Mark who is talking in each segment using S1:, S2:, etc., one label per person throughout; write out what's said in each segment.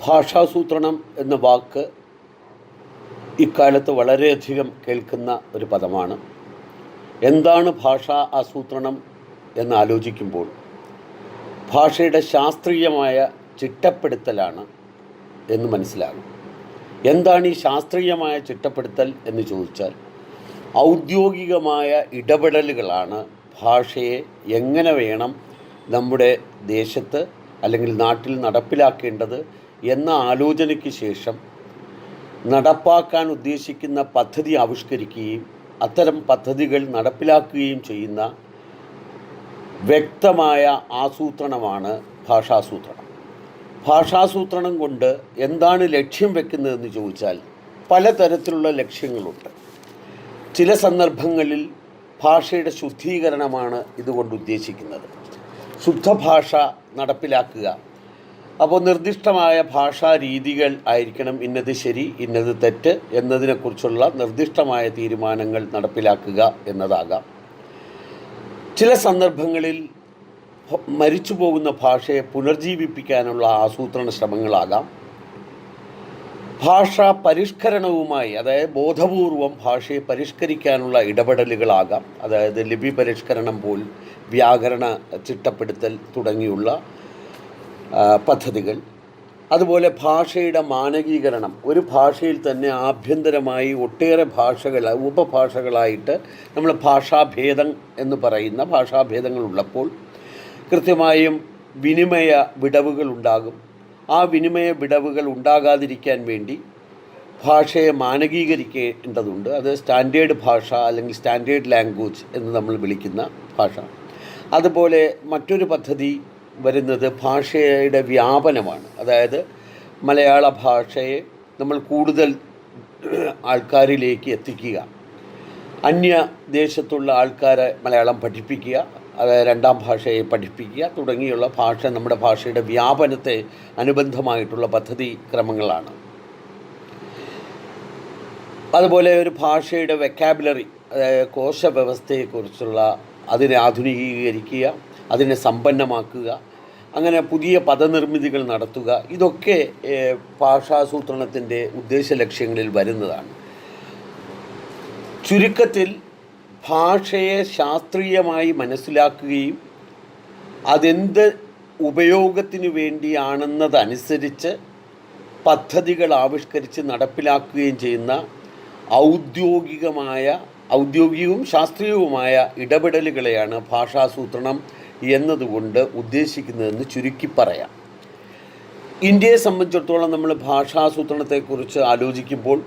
S1: ഭാഷാസൂത്രണം എന്ന വാക്ക് ഇക്കാലത്ത് വളരെയധികം കേൾക്കുന്ന ഒരു പദമാണ്. എന്താണ് ഭാഷാ ആസൂത്രണം എന്നാലോചിക്കുമ്പോൾ ഭാഷയുടെ ശാസ്ത്രീയമായ ചിട്ടപ്പെടുത്തലാണ് എന്ന് മനസ്സിലാകും. എന്താണ് ഈ ശാസ്ത്രീയമായ ചിട്ടപ്പെടുത്തൽ എന്ന് ചോദിച്ചാൽ, ഔദ്യോഗികമായ ഇടപെടലുകളാണ് ഭാഷയെ എങ്ങനെ വേണം നമ്മുടെ ദേശത്ത് അല്ലെങ്കിൽ നാട്ടിൽ നടപ്പിലാക്കേണ്ടത് എന്ന ആലോചനയ്ക്ക് ശേഷം നടപ്പാക്കാൻ ഉദ്ദേശിക്കുന്ന പദ്ധതി ആവിഷ്കരിക്കുകയും അത്തരം പദ്ധതികൾ നടപ്പിലാക്കുകയും ചെയ്യുന്ന വ്യക്തമായ ആസൂത്രണമാണ് ഭാഷാസൂത്രണം. ഭാഷാസൂത്രണം കൊണ്ട് എന്താണ് ലക്ഷ്യം വെക്കുന്നതെന്ന് ചോദിച്ചാൽ, പലതരത്തിലുള്ള ലക്ഷ്യങ്ങളുണ്ട്. ചില സന്ദർഭങ്ങളിൽ ഭാഷയുടെ ശുദ്ധീകരണമാണ് ഇതുകൊണ്ട് ഉദ്ദേശിക്കുന്നത്. ശുദ്ധഭാഷ നടപ്പിലാക്കുക. അപ്പോൾ നിർദ്ദിഷ്ടമായ ഭാഷാ രീതികൾ ആയിരിക്കണം ഇന്നത് ശരി ഇന്നത് തെറ്റ് എന്നതിനെക്കുറിച്ചുള്ള നിർദ്ദിഷ്ടമായ തീരുമാനങ്ങൾ നടപ്പിലാക്കുക എന്നതാകാം. ചില സന്ദർഭങ്ങളിൽ മരിച്ചു പോകുന്ന ഭാഷയെ പുനർജീവിപ്പിക്കാനുള്ള ആസൂത്രണ ശ്രമങ്ങളാകാം. ഭാഷാ പരിഷ്കരണവുമായി, അതായത് ബോധപൂർവം ഭാഷയെ പരിഷ്കരിക്കാനുള്ള ഇടപെടലുകളാകാം. അതായത് ലിപി പരിഷ്കരണം പോൽ, വ്യാകരണ ചിട്ടപ്പെടുത്തൽ തുടങ്ങിയുള്ള പദ്ധതികൾ. അതുപോലെ ഭാഷയുടെ മാനകീകരണം. ഒരു ഭാഷയിൽ തന്നെ ആഭ്യന്തരമായി ഒട്ടേറെ ഭാഷകൾ ഉപഭാഷകളായിട്ട് നമ്മൾ ഭാഷാഭേദം എന്ന് പറയുന്ന ഭാഷാഭേദങ്ങളുള്ളപ്പോൾ കൃത്യമായും വിനിമയ വിടവുകൾ ഉണ്ടാകും. ആ വിനിമയ വിടവുകൾ ഉണ്ടാകാതിരിക്കാൻ വേണ്ടി ഭാഷയെ മാനകീകരിക്കേണ്ടതുണ്ട്. അത് സ്റ്റാൻഡേർഡ് ഭാഷ അല്ലെങ്കിൽ സ്റ്റാൻഡേർഡ് ലാംഗ്വേജ് എന്ന് നമ്മൾ വിളിക്കുന്ന ഭാഷ. അതുപോലെ മറ്റൊരു പദ്ധതി വരുന്നത് ഭാഷയുടെ വ്യാപനമാണ്. അതായത് മലയാള ഭാഷയെ നമ്മൾ കൂടുതൽ ആൾക്കാരിലേക്ക് എത്തിക്കുക, അന്യ ദേശത്തുള്ള ആൾക്കാരെ മലയാളം പഠിപ്പിക്കുക, അതായത് രണ്ടാം ഭാഷയെ പഠിപ്പിക്കുക തുടങ്ങിയുള്ള നമ്മുടെ ഭാഷയുടെ വ്യാപനത്തെ അനുബന്ധമായിട്ടുള്ള പദ്ധതി ക്രമങ്ങളാണ്. അതുപോലെ ഒരു ഭാഷയുടെ വെക്കാബുലറി, അതായത് കോശവ്യവസ്ഥയെക്കുറിച്ചുള്ള അതിനെ ആധുനികീകരിക്കുക, അതിനെ സമ്പന്നമാക്കുക, അങ്ങനെ പുതിയ പദനിർമ്മിതികൾ നടത്തുക. ഇതൊക്കെ ഭാഷാസൂത്രണത്തിൻ്റെ ഉദ്ദേശ ലക്ഷ്യങ്ങളിൽ വരുന്നതാണ്. ചുരുക്കത്തിൽ ഭാഷയെ ശാസ്ത്രീയമായി മനസ്സിലാക്കുകയും അതെന്ത് ഉപയോഗത്തിന് വേണ്ടിയാണെന്നതനുസരിച്ച് പദ്ധതികൾ ആവിഷ്കരിച്ച് നടപ്പിലാക്കുകയും ചെയ്യുന്ന ഔദ്യോഗികവും ശാസ്ത്രീയവുമായ ഇടപെടലുകളെയാണ് ഭാഷാസൂത്രണം എന്നതുകൊണ്ട് ഉദ്ദേശിക്കുന്നതെന്ന് ചുരുക്കി പറയാം. ഇന്ത്യയെ സംബന്ധിച്ചിടത്തോളം നമ്മൾ ഭാഷാസൂത്രണത്തെക്കുറിച്ച് ആലോചിക്കുമ്പോൾ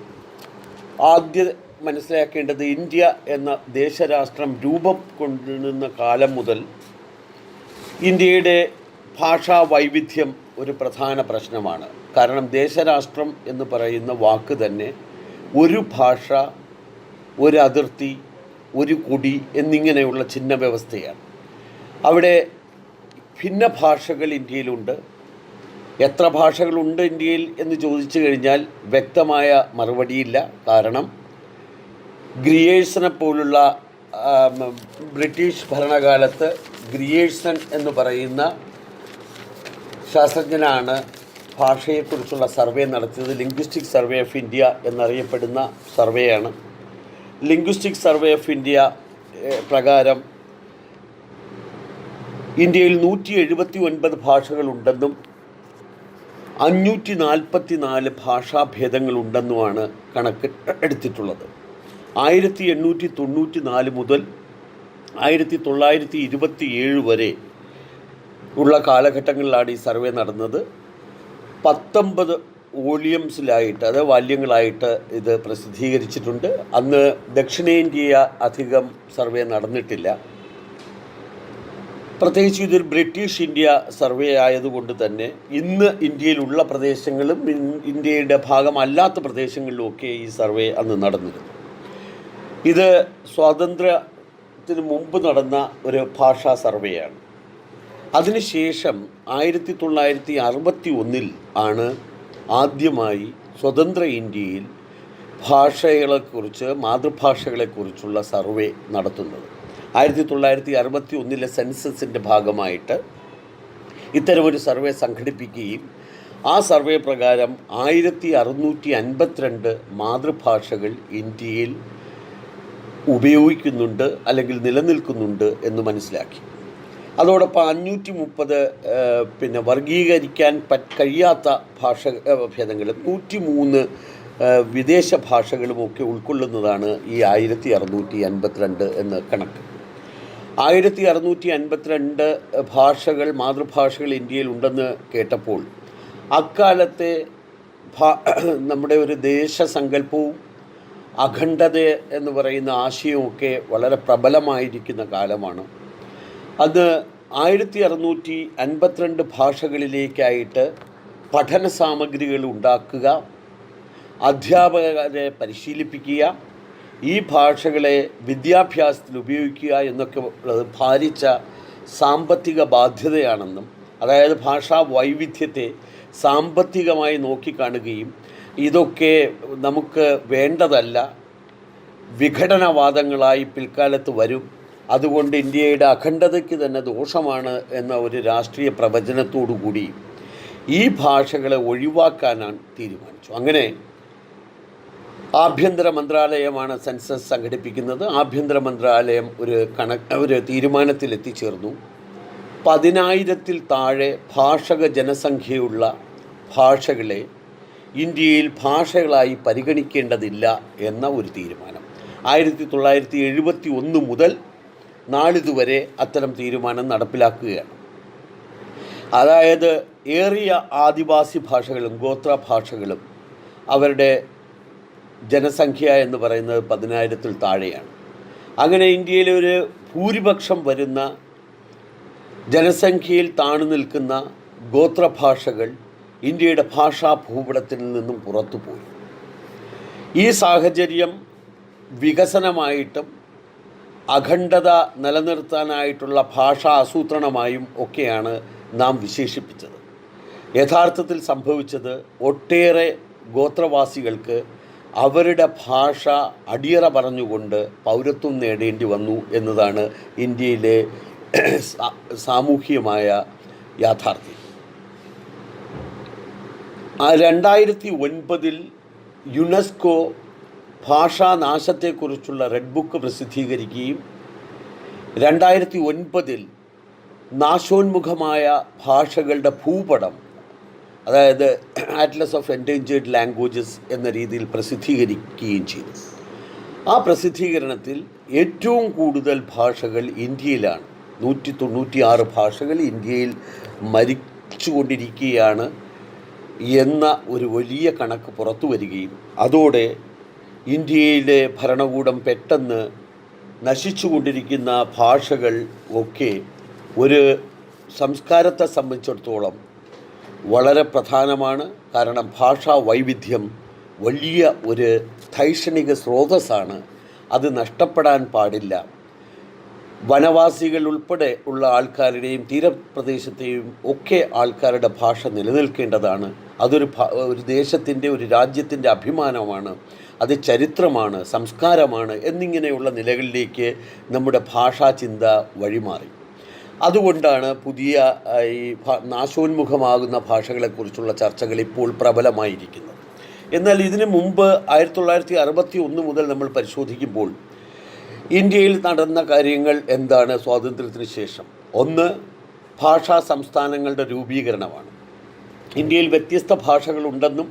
S1: ആദ്യം മനസ്സിലാക്കേണ്ടത്, ഇന്ത്യ എന്ന ദേശരാഷ്ട്രം രൂപം കൊണ്ടുവരുന്ന കാലം മുതൽ ഇന്ത്യയുടെ ഭാഷാ വൈവിധ്യം ഒരു പ്രധാന പ്രശ്നമാണ്. കാരണം ദേശരാഷ്ട്രം എന്ന് പറയുന്ന വാക്ക് തന്നെ ഒരു ഭാഷ, ഒരു അതിർത്തി, ഒരു കൊടി എന്നിങ്ങനെയുള്ള ചിഹ്ന വ്യവസ്ഥയാണ്. അവിടെ ഭിന്ന ഭാഷകൾ ഇന്ത്യയിലുണ്ട്. എത്ര ഭാഷകളുണ്ട് ഇന്ത്യയിൽ എന്ന് ചോദിച്ചു കഴിഞ്ഞാൽ വ്യക്തമായ മറുപടിയില്ല. കാരണം ഗ്രിയേഴ്സനെ പോലുള്ള ബ്രിട്ടീഷ് ഭരണകാലത്ത് ഗ്രിയേഴ്സൺ എന്ന് പറയുന്ന ശാസ്ത്രജ്ഞനാണ് ഭാഷയെക്കുറിച്ചുള്ള സർവേ നടത്തിയത്. ലിംഗ്വിസ്റ്റിക് സർവേ ഓഫ് ഇന്ത്യ എന്നറിയപ്പെടുന്ന സർവേയാണ്. ലിംഗ്വിസ്റ്റിക് സർവേ ഓഫ് ഇന്ത്യ പ്രകാരം ഇന്ത്യയിൽ 179 ഭാഷകളുണ്ടെന്നും 544 ഭാഷാഭേദങ്ങളുണ്ടെന്നുമാണ് കണക്ക് എടുത്തിട്ടുള്ളത്. 1894 മുതൽ 1927 വരെ ഉള്ള കാലഘട്ടങ്ങളിലാണ് ഈ സർവേ നടന്നത്. 19 വോള്യൂംസിലായിട്ട്, അതായത് വാല്യങ്ങളായിട്ട് ഇത് പ്രസിദ്ധീകരിച്ചിട്ടുണ്ട്. അന്ന് ദക്ഷിണേന്ത്യ അധികം സർവേ നടന്നിട്ടില്ല. പ്രത്യേകിച്ച് ഇതൊരു ബ്രിട്ടീഷ് ഇന്ത്യ സർവേ ആയതുകൊണ്ട് തന്നെ ഇന്ന് ഇന്ത്യയിലുള്ള പ്രദേശങ്ങളും ഇന്ത്യയുടെ ഭാഗമല്ലാത്ത പ്രദേശങ്ങളിലുമൊക്കെ ഈ സർവേ അന്ന് നടന്നിരുന്നു. ഇത് സ്വാതന്ത്ര്യത്തിന് മുമ്പ് നടന്ന ഒരു ഭാഷാ സർവേയാണ്. അതിനുശേഷം 1961 ആണ് ആദ്യമായി സ്വതന്ത്ര ഇന്ത്യയിൽ ഭാഷകളെക്കുറിച്ച്, മാതൃഭാഷകളെക്കുറിച്ചുള്ള സർവേ നടത്തുന്നത്. 1961 സെൻസസിൻ്റെ ഭാഗമായിട്ട് ഇത്തരമൊരു സർവേ സംഘടിപ്പിക്കുകയും ആ സർവേ പ്രകാരം 1652 മാതൃഭാഷകൾ ഇന്ത്യയിൽ ഉപയോഗിക്കുന്നുണ്ട് അല്ലെങ്കിൽ നിലനിൽക്കുന്നുണ്ട് എന്ന് മനസ്സിലാക്കി. അതോടൊപ്പം 530 വർഗീകരിക്കാൻ കഴിയാത്ത ഭേദങ്ങളും 103 വിദേശ ഭാഷകളുമൊക്കെ ഉൾക്കൊള്ളുന്നതാണ് ഈ 1652 എന്ന കണക്ക്. 1652 ഭാഷകൾ മാതൃഭാഷകൾ ഇന്ത്യയിൽ ഉണ്ടെന്ന് കേട്ടപ്പോൾ അക്കാലത്തെ നമ്മുടെ ഒരു ദേശസങ്കല്പവും അഖണ്ഡത എന്ന് പറയുന്ന ആശയമൊക്കെ വളരെ പ്രബലമായിരിക്കുന്ന കാലമാണ്. അത് 1652 ഭാഷകളിലേക്കായിട്ട് പഠന സാമഗ്രികൾ ഉണ്ടാക്കുക, അധ്യാപകരെ പരിശീലിപ്പിക്കുക, ഈ ഭാഷകളെ വിദ്യാഭ്യാസത്തിൽ ഉപയോഗിക്കുക എന്നൊക്കെ ഉള്ളത് ഭാരിച്ച സാമ്പത്തിക ബാധ്യതയാണെന്നും, അതായത് ഭാഷാ വൈവിധ്യത്തെ സാമ്പത്തികമായി നോക്കിക്കാണുകയും ഇതൊക്കെ നമുക്ക് വേണ്ടതല്ല, വിഘടനവാദങ്ങളായി പിൽക്കാലത്ത് വരും, അതുകൊണ്ട് ഇന്ത്യയുടെ അഖണ്ഡതയ്ക്ക് തന്നെ ദോഷമാണ് എന്ന ഒരു രാഷ്ട്രീയ പ്രവചനത്തോടു കൂടി ഈ ഭാഷകളെ ഒഴിവാക്കാനാണ് തീരുമാനിച്ചു. അങ്ങനെ ആഭ്യന്തര മന്ത്രാലയമാണ് സെൻസസ് സംഘടിപ്പിക്കുന്നത്. ആഭ്യന്തര മന്ത്രാലയം ഒരു തീരുമാനത്തിൽ എത്തിച്ചേർന്നു. 10,000-ൽ താഴെ ഭാഷക ജനസംഖ്യയുള്ള ഭാഷകളെ ഇന്ത്യയിൽ ഭാഷകളായി പരിഗണിക്കേണ്ടതില്ല എന്ന ഒരു തീരുമാനം 1971 മുതൽ നാളിതുവരെ അത്തരം തീരുമാനം നടപ്പിലാക്കുകയാണ്. അതായത് ഏറിയ ആദിവാസി ഭാഷകളും ഗോത്ര ഭാഷകളും അവരുടെ ജനസംഖ്യ എന്ന് പറയുന്നത് 10,000-ൽ താഴെയാണ്. അങ്ങനെ ഇന്ത്യയിലെ ഒരു ഭൂരിപക്ഷം വരുന്ന ജനസംഖ്യയിൽ താണു നിൽക്കുന്ന ഗോത്രഭാഷകൾ ഇന്ത്യയുടെ ഭാഷാ ഭൂപടത്തിൽ നിന്നും പുറത്തുപോയി. ഈ സാഹചര്യം വികസനമായിട്ടും അഖണ്ഡത നിലനിർത്താനായിട്ടുള്ള ഭാഷാ ആസൂത്രണമായും ഒക്കെയാണ് നാം വിശേഷിപ്പിച്ചത്. യഥാർത്ഥത്തിൽ സംഭവിച്ചത് ഒട്ടേറെ ഗോത്രവാസികൾക്ക് അവരുടെ ഭാഷ അടിയറ പറഞ്ഞുകൊണ്ട് പൗരത്വം നേടേണ്ടി വന്നു എന്നതാണ് ഇന്ത്യയിലെ സാമൂഹികമായ യാഥാർത്ഥ്യം. 2009 യുനെസ്കോ ഭാഷാനാശത്തെക്കുറിച്ചുള്ള റെഡ് ബുക്ക് പ്രസിദ്ധീകരിക്കുകയും 2009 നാശോന്മുഖമായ ഭാഷകളുടെ ഭൂപടം, അതായത് ആറ്റ്ലസ് ഓഫ് എൻഡേഞ്ചേർഡ് ലാംഗ്വേജസ് എന്ന രീതിയിൽ പ്രസിദ്ധീകരിക്കുകയും ചെയ്തു. ആ പ്രസിദ്ധീകരണത്തിൽ ഏറ്റവും കൂടുതൽ ഭാഷകൾ ഇന്ത്യയിലാണ്. 196 ഭാഷകൾ ഇന്ത്യയിൽ മരിച്ചുകൊണ്ടിരിക്കുകയാണ് എന്ന ഒരു വലിയ കണക്ക് പുറത്തു വരികയും അതോടെ ഇന്ത്യയിലെ ഭരണകൂടം പെട്ടെന്ന് നശിച്ചുകൊണ്ടിരിക്കുന്ന ഭാഷകൾ ഒക്കെ ഒരു സംസ്കാരത്തെ സംബന്ധിച്ചിടത്തോളം വളരെ പ്രധാനമാണ്. കാരണം ഭാഷാ വൈവിധ്യം വലിയ ഒരു ധൈഷണിക സ്രോതസ്സാണ്. അത് നഷ്ടപ്പെടാൻ പാടില്ല. വനവാസികൾ ഉൾപ്പെടെ ഉള്ള ആൾക്കാരുടെയും തീരപ്രദേശത്തെയും ഒക്കെ ആൾക്കാരുടെ ഭാഷ നിലനിൽക്കേണ്ടതാണ്. ഒരു ദേശത്തിൻ്റെ ഒരു രാജ്യത്തിൻ്റെ അഭിമാനമാണ്, അത് ചരിത്രമാണ്, സംസ്കാരമാണ് എന്നിങ്ങനെയുള്ള നിലകളിലേക്ക് നമ്മുടെ ഭാഷാ ചിന്ത വഴിമാറി. അതുകൊണ്ടാണ് പുതിയ ഈ നാശോന്മുഖമാകുന്ന ഭാഷകളെക്കുറിച്ചുള്ള ചർച്ചകൾ ഇപ്പോൾ പ്രബലമായിരിക്കുന്നത്. എന്നാൽ ഇതിനു മുമ്പ് 1961 മുതൽ നമ്മൾ പരിശോധിക്കുമ്പോൾ ഇന്ത്യയിൽ നടന്ന കാര്യങ്ങൾ എന്താണ്? സ്വാതന്ത്ര്യത്തിന് ശേഷം ഒന്ന് ഭാഷാ സംസ്ഥാനങ്ങളുടെ രൂപീകരണമാണ്. ഇന്ത്യയിൽ വ്യത്യസ്ത ഭാഷകളുണ്ടെന്നും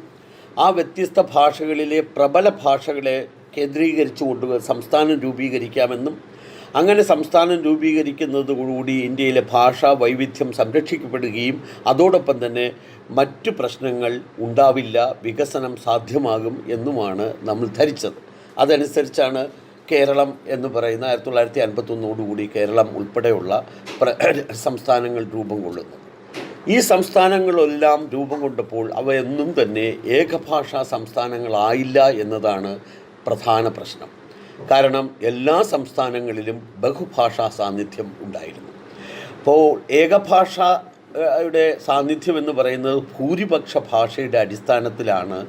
S1: ആ വ്യത്യസ്ത ഭാഷകളിലെ പ്രബല ഭാഷകളെ കേന്ദ്രീകരിച്ചുകൊണ്ട് സംസ്ഥാനം രൂപീകരിക്കാമെന്നും അങ്ങനെ സംസ്ഥാനം രൂപീകരിക്കുന്നതോടുകൂടി ഇന്ത്യയിലെ ഭാഷാ വൈവിധ്യം സംരക്ഷിക്കപ്പെടുകയും അതോടൊപ്പം തന്നെ മറ്റു പ്രശ്നങ്ങൾ ഉണ്ടാവില്ല, വികസനം സാധ്യമാകും എന്നുമാണ് നമ്മൾ ധരിച്ചത്. അതനുസരിച്ചാണ് കേരളം എന്ന് പറയുന്ന 1951 കേരളം ഉൾപ്പെടെയുള്ള സംസ്ഥാനങ്ങൾ രൂപം കൊള്ളുന്നത്. ഈ സംസ്ഥാനങ്ങളെല്ലാം രൂപം കൊണ്ടപ്പോൾ അവയൊന്നും തന്നെ ഏകഭാഷാ സംസ്ഥാനങ്ങളായില്ല എന്നതാണ് പ്രധാന പ്രശ്നം. കാരണം എല്ലാ സംസ്ഥാനങ്ങളിലും ബഹുഭാഷാ സാന്നിധ്യം ഉണ്ടായിരുന്നു. അപ്പോൾ ഏകഭാഷയുടെ സാന്നിധ്യം എന്ന് പറയുന്നത് ഭൂരിപക്ഷ ഭാഷയുടെ അടിസ്ഥാനത്തിലാണ്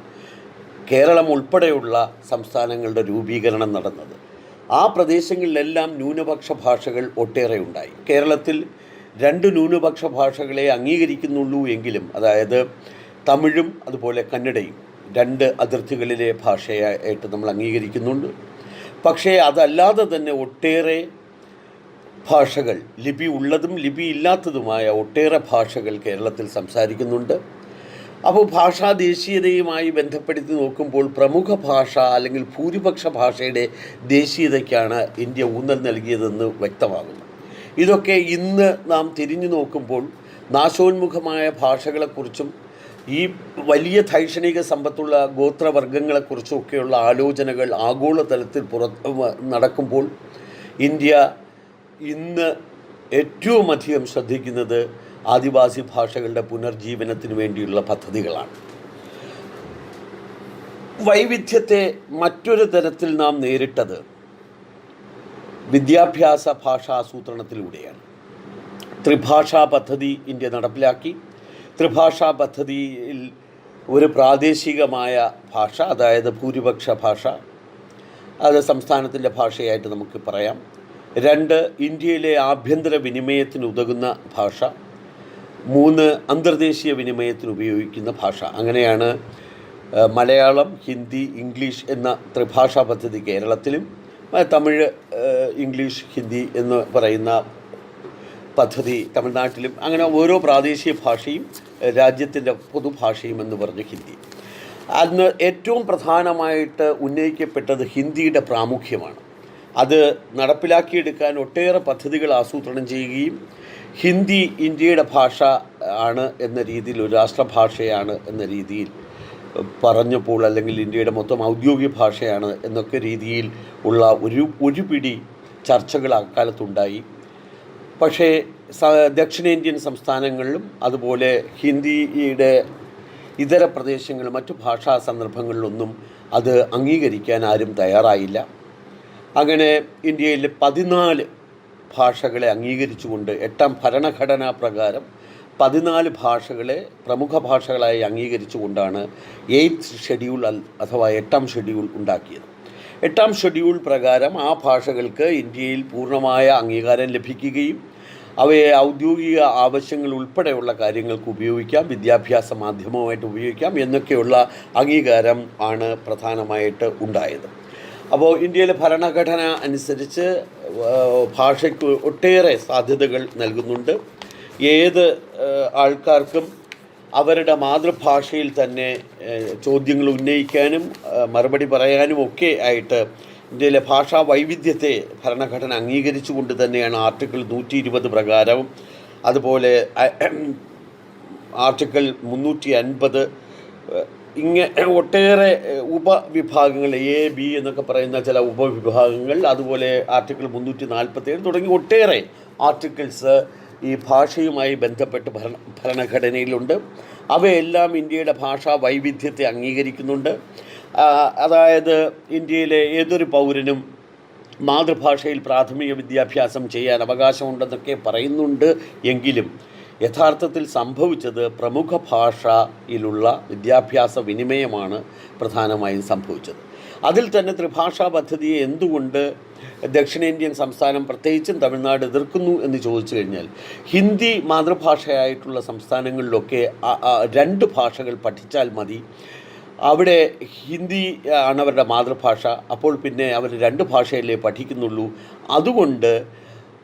S1: കേരളം ഉൾപ്പെടെയുള്ള സംസ്ഥാനങ്ങളുടെ രൂപീകരണം നടന്നത്. ആ പ്രദേശങ്ങളിലെല്ലാം ന്യൂനപക്ഷ ഭാഷകൾ ഒട്ടേറെ ഉണ്ടായി. കേരളത്തിൽ 2 ന്യൂനപക്ഷ ഭാഷകളെ അംഗീകരിക്കുന്നുള്ളൂ എങ്കിലും, അതായത് തമിഴും അതുപോലെ കന്നഡയും 2 അതിർത്തികളിലെ ഭാഷയായിട്ട് നമ്മൾ അംഗീകരിക്കുന്നുണ്ട്. പക്ഷേ അതല്ലാതെ തന്നെ ഒട്ടേറെ ഭാഷകൾ, ലിപി ഉള്ളതും ലിപി ഇല്ലാത്തതുമായ ഒട്ടേറെ ഭാഷകൾ കേരളത്തിൽ സംസാരിക്കുന്നുണ്ട്. അപ്പോൾ ഭാഷാ ദേശീയതയുമായി ബന്ധപ്പെടുത്തി നോക്കുമ്പോൾ പ്രമുഖ ഭാഷ അല്ലെങ്കിൽ ഭൂരിപക്ഷ ഭാഷയുടെ ദേശീയതയ്ക്കാണ് ഇന്ത്യ ഊന്നൽ നൽകിയതെന്ന് വ്യക്തമാകുന്നു. ഇതൊക്കെ ഇന്ന് നാം തിരിഞ്ഞു നോക്കുമ്പോൾ നാശോന്മുഖമായ ഭാഷകളെക്കുറിച്ചും ഈ വലിയ ധൈഷണിക സമ്പത്തുള്ള ഗോത്രവർഗങ്ങളെക്കുറിച്ചൊക്കെയുള്ള ആലോചനകൾ ആഗോളതലത്തിൽ നടക്കുമ്പോൾ ഇന്ത്യ ഇന്ന് ഏറ്റവും അധികം ശ്രദ്ധിക്കുന്നത് ആദിവാസി ഭാഷകളുടെ പുനർജീവനത്തിന് വേണ്ടിയുള്ള പദ്ധതികളാണ്. വൈവിധ്യത്തെ മറ്റൊരു തരത്തിൽ നാം നേരിട്ടത് വിദ്യാഭ്യാസ ഭാഷാസൂത്രണത്തിലൂടെയാണ്. ത്രിഭാഷാ പദ്ധതി ഇന്ത്യ നടപ്പിലാക്കി. ത്രിഭാഷാ പദ്ധതിയിൽ ഒരു പ്രാദേശികമായ ഭാഷ, അതായത് ഭൂരിപക്ഷ ഭാഷ, അത് സംസ്ഥാനത്തിൻ്റെ ഭാഷയായിട്ട് നമുക്ക് പറയാം. 2 ഇന്ത്യയിലെ ആഭ്യന്തര വിനിമയത്തിന് ഉതകുന്ന ഭാഷ. 3 അന്തർദേശീയ വിനിമയത്തിന് ഉപയോഗിക്കുന്ന ഭാഷ. അങ്ങനെയാണ് മലയാളം, ഹിന്ദി, ഇംഗ്ലീഷ് എന്ന ത്രിഭാഷാ പദ്ധതി കേരളത്തിലും, തമിഴ്, ഇംഗ്ലീഷ്, ഹിന്ദി എന്ന് പറയുന്ന പദ്ധതി തമിഴ്നാട്ടിലും, അങ്ങനെ ഓരോ പ്രാദേശിക ഭാഷയും രാജ്യത്തിൻ്റെ പൊതുഭാഷയും എന്ന് പറഞ്ഞ് ഹിന്ദി. അന്ന് ഏറ്റവും പ്രധാനമായിട്ട് ഉന്നയിക്കപ്പെട്ടത് ഹിന്ദിയുടെ പ്രാമുഖ്യമാണ്. അത് നടപ്പിലാക്കിയെടുക്കാൻ ഒട്ടേറെ പദ്ധതികൾ ആസൂത്രണം ചെയ്യുകയും ഹിന്ദി ഇന്ത്യയുടെ ഭാഷ ആണ് എന്ന രീതിയിൽ, ഒരു രാഷ്ട്രഭാഷയാണ് എന്ന രീതിയിൽ പറഞ്ഞപ്പോൾ, അല്ലെങ്കിൽ ഇന്ത്യയുടെ മൊത്തം ഔദ്യോഗിക ഭാഷയാണ് എന്നൊക്കെ രീതിയിൽ ഉള്ള ഒരു പിടി ചർച്ചകൾ അക്കാലത്തുണ്ടായി. പക്ഷേ ദക്ഷിണേന്ത്യൻ സംസ്ഥാനങ്ങളിലും അതുപോലെ ഹിന്ദിയുടെ ഇതര പ്രദേശങ്ങളിലും മറ്റു ഭാഷാ സന്ദർഭങ്ങളിലൊന്നും അത് അംഗീകരിക്കാൻ ആരും തയ്യാറായില്ല. അങ്ങനെ ഇന്ത്യയിലെ 14 ഭാഷകളെ അംഗീകരിച്ചുകൊണ്ട് 8ാം ഭരണഘടനാ പ്രകാരം 14 ഭാഷകളെ പ്രമുഖ ഭാഷകളായി അംഗീകരിച്ചുകൊണ്ടാണ് 8th ഷെഡ്യൂൾ അഥവാ 8ാം ഷെഡ്യൂൾ ഉണ്ടാക്കിയത്. 8ാം ഷെഡ്യൂൾ പ്രകാരം ആ ഭാഷകൾക്ക് ഇന്ത്യയിൽ പൂർണ്ണമായ അംഗീകാരം ലഭിക്കുകയും അവയെ ഔദ്യോഗിക ആവശ്യങ്ങൾ ഉൾപ്പെടെയുള്ള കാര്യങ്ങൾക്ക് ഉപയോഗിക്കാം, വിദ്യാഭ്യാസ മാധ്യമമായിട്ട് ഉപയോഗിക്കാം എന്നൊക്കെയുള്ള അംഗീകാരം ആണ് പ്രധാനമായിട്ട് ഉണ്ടായത്. അപ്പോൾ ഇന്ത്യയിലെ ഭരണഘടന അനുസരിച്ച് ഭാഷയ്ക്ക് ഒട്ടേറെ സാധ്യതകൾ നൽകുന്നുണ്ട്. ഏത് ആൾക്കാർക്കും അവരുടെ മാതൃഭാഷയിൽ തന്നെ ചോദ്യങ്ങൾ ഉന്നയിക്കാനും മറുപടി പറയാനും ഒക്കെ ആയിട്ട് ഇന്ത്യയിലെ ഭാഷാ വൈവിധ്യത്തെ ഭരണഘടന അംഗീകരിച്ചുകൊണ്ട് തന്നെയാണ് ആർട്ടിക്കിൾ 120 പ്രകാരവും അതുപോലെ ആർട്ടിക്കിൾ 350 ഇങ്ങനെ ഒട്ടേറെ ഉപവിഭാഗങ്ങൾ, A, B എന്നൊക്കെ പറയുന്ന ചില ഉപവിഭാഗങ്ങൾ, അതുപോലെ ആർട്ടിക്കിൾ 347 തുടങ്ങി ഒട്ടേറെ ആർട്ടിക്കിൾസ് ഈ ഭാഷയുമായി ബന്ധപ്പെട്ട് ഭരണഘടനയിലുണ്ട്. അവയെല്ലാം ഇന്ത്യയുടെ ഭാഷാ വൈവിധ്യത്തെ അംഗീകരിക്കുന്നുണ്ട്. അതായത് ഇന്ത്യയിലെ ഏതൊരു പൗരനും മാതൃഭാഷയിൽ പ്രാഥമിക വിദ്യാഭ്യാസം ചെയ്യാൻ അവകാശമുണ്ടെന്നൊക്കെ പറയുന്നുണ്ട്. എങ്കിലും യഥാർത്ഥത്തിൽ സംഭവിച്ചത് പ്രമുഖ ഭാഷയിലുള്ള വിദ്യാഭ്യാസ വിനിമയമാണ് പ്രധാനമായും സംഭവിച്ചത്. അതിൽ തന്നെ ത്രിഭാഷാ പദ്ധതിയെ എന്തുകൊണ്ട് ദക്ഷിണേന്ത്യൻ സംസ്ഥാനം, പ്രത്യേകിച്ചും തമിഴ്നാട്, എതിർക്കുന്നു എന്ന് ചോദിച്ചു കഴിഞ്ഞാൽ, ഹിന്ദി മാതൃഭാഷയായിട്ടുള്ള സംസ്ഥാനങ്ങളിലൊക്കെ 2 ഭാഷകൾ പഠിച്ചാൽ മതി. അവിടെ ഹിന്ദി ആണ് അവരുടെ മാതൃഭാഷ. അപ്പോൾ പിന്നെ അവർ 2 ഭാഷയല്ലേ പഠിക്കുന്നുള്ളൂ. അതുകൊണ്ട്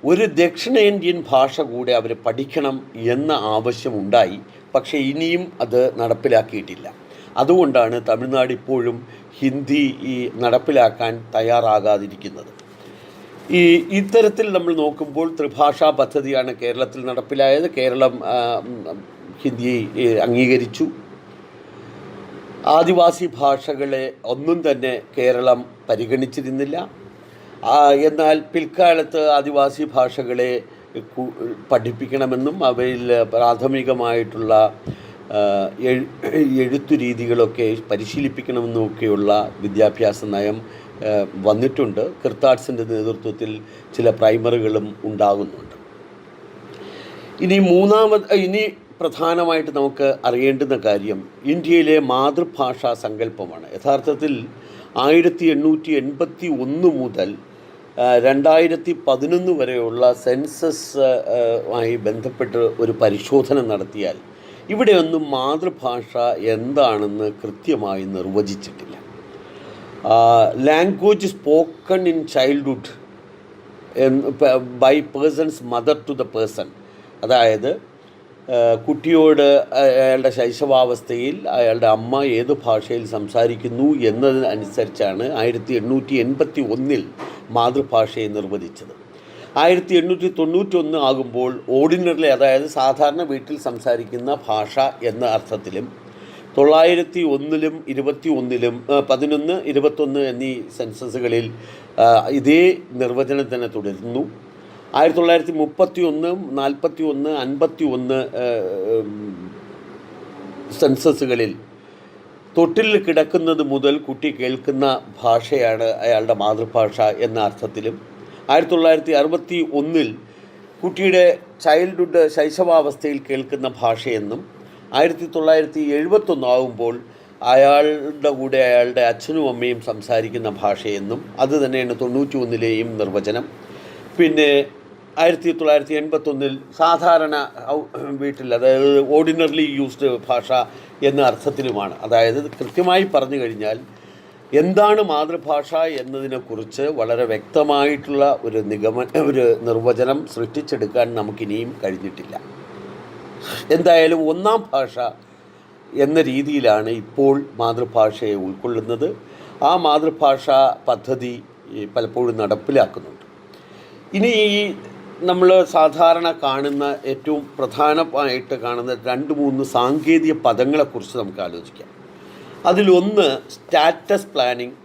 S1: ഒരു ദക്ഷിണേന്ത്യൻ ഭാഷ കൂടെ അവർ പഠിക്കണം എന്ന ആവശ്യമുണ്ടായി. പക്ഷേ ഇനിയും അത് നടപ്പിലാക്കിയിട്ടില്ല. അതുകൊണ്ടാണ് തമിഴ്നാട് ഇപ്പോഴും ഹിന്ദി നടപ്പിലാക്കാൻ തയ്യാറാകാതിരിക്കുന്നത്. ഇത്തരത്തിൽ നമ്മൾ നോക്കുമ്പോൾ ത്രിഭാഷാ പദ്ധതിയാണ് കേരളത്തിൽ നടപ്പിലായത്. കേരളം ഹിന്ദി അംഗീകരിച്ചു. ആദിവാസി ഭാഷകളെ ഒന്നും തന്നെ കേരളം പരിഗണിച്ചിരുന്നില്ല. എന്നാൽ പിൽക്കാലത്ത് ആദിവാസി ഭാഷകളെ പഠിപ്പിക്കണമെന്നും അവയിൽ പ്രാഥമികമായിട്ടുള്ള എഴുത്തു രീതികളൊക്കെ പരിശീലിപ്പിക്കണമെന്നുമൊക്കെയുള്ള വിദ്യാഭ്യാസ നയം വന്നിട്ടുണ്ട്. കിർത്താഡ്സിൻ്റെ നേതൃത്വത്തിൽ ചില പ്രൈമറികളും ഉണ്ടാകുന്നുണ്ട്. ഇനി പ്രധാനമായിട്ട് നമുക്ക് അറിയേണ്ടുന്ന കാര്യം ഇന്ത്യയിലെ മാതൃഭാഷാ സങ്കല്പമാണ്. യഥാർത്ഥത്തിൽ 1881 മുതൽ 2011 വരെയുള്ള സെൻസസ് ആയി ബന്ധപ്പെട്ട് ഒരു പരിശോധന നടത്തിയാൽ ഇവിടെയൊന്നും മാതൃഭാഷ എന്താണെന്ന് കൃത്യമായി നിർവചിച്ചിട്ടില്ല. Language spoken in childhood by persons mother to the person, അതായത് കുട്ടിയോട് അയാളുടെ ശൈശവാവസ്ഥയിൽ അയാളുടെ അമ്മ ഏത് ഭാഷയിൽ സംസാരിക്കുന്നു എന്നതിനനുസരിച്ചാണ് 1881 മാതൃഭാഷയെ നിർവചിച്ചത്. 1891 ആകുമ്പോൾ ഓർഡിനറി, അതായത് സാധാരണ വീട്ടിൽ സംസാരിക്കുന്ന ഭാഷ എന്ന അർത്ഥത്തിലും 901-ലും 21-ലും 11, 21 എന്നീ സെൻസസുകളിൽ ഇതേ നിർവചനം തന്നെ തുടരുന്നു. 1931, 41, 51 സെൻസസുകളിൽ തൊട്ടിൽ കിടക്കുന്നത് മുതൽ കുട്ടി കേൾക്കുന്ന ഭാഷയാണ് അയാളുടെ മാതൃഭാഷ എന്ന അർത്ഥത്തിലും 1961 കുട്ടിയുടെ ചൈൽഡ്ഹുഡ് ശൈശവാവസ്ഥയിൽ കേൾക്കുന്ന ഭാഷയെന്നും 1971 ആകുമ്പോൾ അയാളുടെ കൂടെ അയാളുടെ അച്ഛനും അമ്മയും സംസാരിക്കുന്ന ഭാഷയെന്നും അത് തന്നെയാണ് 91-ലെയും നിർവചനം. പിന്നെ 1981 സാധാരണ വീട്ടിൽ, അതായത് ഓർഡിനറിലി യൂസ്ഡ് ഭാഷ എന്ന അർത്ഥത്തിലുമാണ്. അതായത് കൃത്യമായി പറഞ്ഞു കഴിഞ്ഞാൽ എന്താണ് മാതൃഭാഷ എന്നതിനെക്കുറിച്ച് വളരെ വ്യക്തമായിട്ടുള്ള ഒരു നിർവചനം സൃഷ്ടിച്ചെടുക്കാൻ നമുക്കിനിയും കഴിഞ്ഞിട്ടില്ല. എന്തായാലും ഒന്നാം ഭാഷ എന്ന രീതിയിലാണ് ഇപ്പോൾ മാതൃഭാഷയെ ഉൾക്കൊള്ളുന്നത്. ആ മാതൃഭാഷാ പദ്ധതി പലപ്പോഴും നടപ്പിലാക്കുന്നുണ്ട്. ഇനി നമ്മൾ സാധാരണ കാണുന്ന ഏറ്റവും പ്രധാനമായിട്ട് കാണുന്ന 2-3 സാങ്കേതിക പദങ്ങളെക്കുറിച്ച് നമുക്ക് ആലോചിക്കാം. അതിലൊന്ന് സ്റ്റാറ്റസ് പ്ലാനിങ്,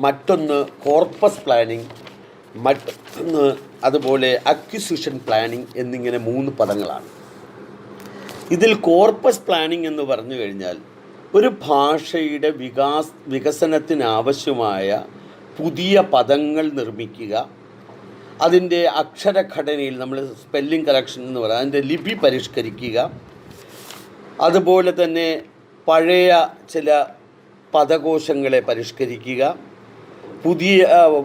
S1: മറ്റൊന്ന് കോർപ്പസ് പ്ലാനിങ്, മറ്റൊന്ന് അതുപോലെ അക്വിസിഷൻ പ്ലാനിങ് എന്നിങ്ങനെ 3 പദങ്ങളാണ്. ഇതിൽ കോർപ്പസ് പ്ലാനിങ് എന്ന് പറഞ്ഞു കഴിഞ്ഞാൽ ഒരു ഭാഷയുടെ വികസനത്തിനാവശ്യമായ പുതിയ പദങ്ങൾ നിർമ്മിക്കുക, അതിൻ്റെ അക്ഷരഘടനയിൽ നമ്മൾ സ്പെല്ലിംഗ് കറക്ഷൻ എന്ന് പറയുക, അതിൻ്റെ ലിപി പരിഷ്കരിക്കുക, അതുപോലെ തന്നെ പഴയ ചില പദകോശങ്ങളെ പരിഷ്കരിക്കുക, പുതിയ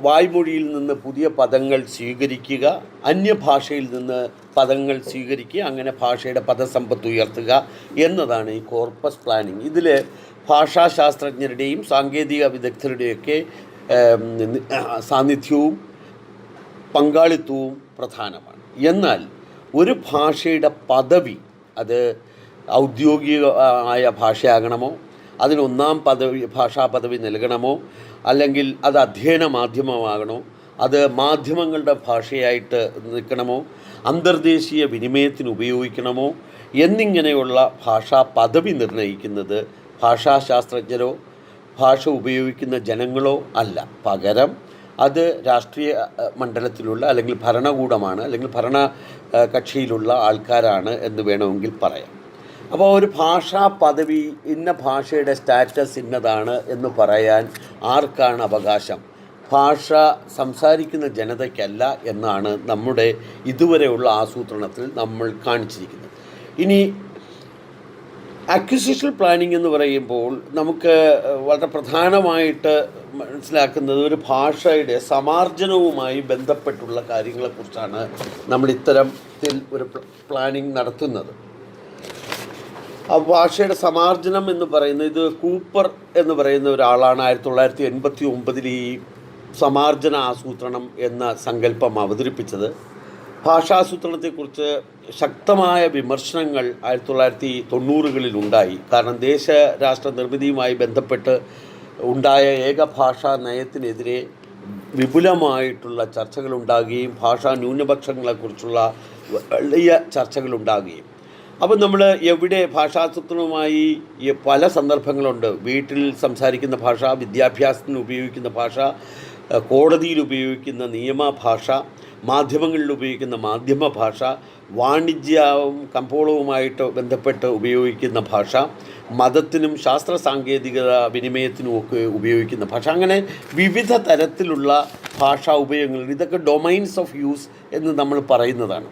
S1: വായ്മൊഴിയിൽ നിന്ന് പുതിയ പദങ്ങൾ സ്വീകരിക്കുക, അന്യഭാഷയിൽ നിന്ന് പദങ്ങൾ സ്വീകരിക്കുക, അങ്ങനെ ഭാഷയുടെ പദസമ്പത്ത് ഉയർത്തുക എന്നതാണ് ഈ കോർപ്പസ് പ്ലാനിങ്. ഇതിൽ ഭാഷാശാസ്ത്രജ്ഞരുടെയും സാങ്കേതിക വിദഗ്ധരുടെയൊക്കെ സാന്നിധ്യവും പങ്കാളിത്തവും പ്രധാനമാണ്. എന്നാൽ ഒരു ഭാഷയുടെ പദവി, അത് ഔദ്യോഗികമായ ഭാഷയാകണമോ, അതിന് ഒന്നാം ഭാഷാ പദവി നൽകണമോ, അല്ലെങ്കിൽ അത് അധ്യയന മാധ്യമമാകണോ, അത് മാധ്യമങ്ങളുടെ ഭാഷയായിട്ട് നിൽക്കണമോ, അന്തർദേശീയ വിനിമയത്തിന് ഉപയോഗിക്കണമോ എന്നിങ്ങനെയുള്ള ഭാഷാ പദവി നിർണ്ണയിക്കുന്നത് ഭാഷാശാസ്ത്രജ്ഞരോ ഭാഷ ഉപയോഗിക്കുന്ന ജനങ്ങളോ അല്ല. പകരം അത് രാഷ്ട്രീയ മണ്ഡലത്തിലുള്ള അല്ലെങ്കിൽ ഭരണകൂടമാണ്, അല്ലെങ്കിൽ ഭരണ കക്ഷിയിലുള്ള ആൾക്കാരാണ് എന്ന് വേണമെങ്കിൽ പറയാം. അപ്പോൾ ഒരു ഭാഷാ പദവി, ഇന്ന ഭാഷയുടെ സ്റ്റാറ്റസ് ഇന്നതാണ് എന്ന് പറയാൻ ആർക്കാണ് അവകാശം? ഭാഷ സംസാരിക്കുന്ന ജനതയ്ക്കല്ല എന്നാണ് നമ്മുടെ ഇതുവരെയുള്ള ആസൂത്രണത്തിൽ നമ്മൾ കാണിച്ചിരിക്കുന്നത്. ഇനി അക്വിസിഷൻ പ്ലാനിംഗ് എന്ന് പറയുമ്പോൾ നമുക്ക് വളരെ പ്രധാനമായിട്ട് മനസ്സിലാക്കുന്നത് ഒരു ഭാഷയുടെ സമാർജനവുമായി ബന്ധപ്പെട്ടുള്ള കാര്യങ്ങളെക്കുറിച്ചാണ് നമ്മൾ ഇത്തരത്തിൽ ഒരു പ്ലാനിംഗ് നടത്തുന്നത്. ആ ഭാഷയുടെ സമാർജനം എന്ന് പറയുന്നത്, ഇത് കൂപ്പർ എന്ന് പറയുന്ന ഒരാളാണ് 1989 ഈ സമാർജന ആസൂത്രണം എന്ന സങ്കല്പം അവതരിപ്പിച്ചത്. ഭാഷാസൂത്രണത്തെക്കുറിച്ച് ശക്തമായ വിമർശനങ്ങൾ 1990-കളിൽ ഉണ്ടായി. കാരണം ദേശരാഷ്ട്ര നിർമ്മിതിയുമായി ബന്ധപ്പെട്ട് ഉണ്ടായ ഏകഭാഷാ നയത്തിനെതിരെ വിപുലമായിട്ടുള്ള ചർച്ചകളുണ്ടാകുകയും ഭാഷാ ന്യൂനപക്ഷങ്ങളെക്കുറിച്ചുള്ള വലിയ ചർച്ചകളുണ്ടാകുകയും. അപ്പം നമ്മൾ എവിടെ ഭാഷാസൂത്രണവുമായി പല സന്ദർഭങ്ങളുണ്ട്. വീട്ടിൽ സംസാരിക്കുന്ന ഭാഷ, വിദ്യാഭ്യാസത്തിന് ഉപയോഗിക്കുന്ന ഭാഷ, കോടതിയിൽ ഉപയോഗിക്കുന്ന നിയമഭാഷ, മാധ്യമങ്ങളിൽ ഉപയോഗിക്കുന്ന മാധ്യമ ഭാഷ, വാണിജ്യവും കമ്പോളവുമായിട്ട് ബന്ധപ്പെട്ട് ഉപയോഗിക്കുന്ന ഭാഷ, മതത്തിനും ശാസ്ത്ര സാങ്കേതികത വിനിമയത്തിനുമൊക്കെ ഉപയോഗിക്കുന്ന ഭാഷ, അങ്ങനെ വിവിധ തരത്തിലുള്ള ഭാഷാ ഉപയോഗങ്ങൾ, ഇതൊക്കെ ഡൊമൈൻസ് ഓഫ് യൂസ് എന്ന് നമ്മൾ പറയുന്നതാണ്.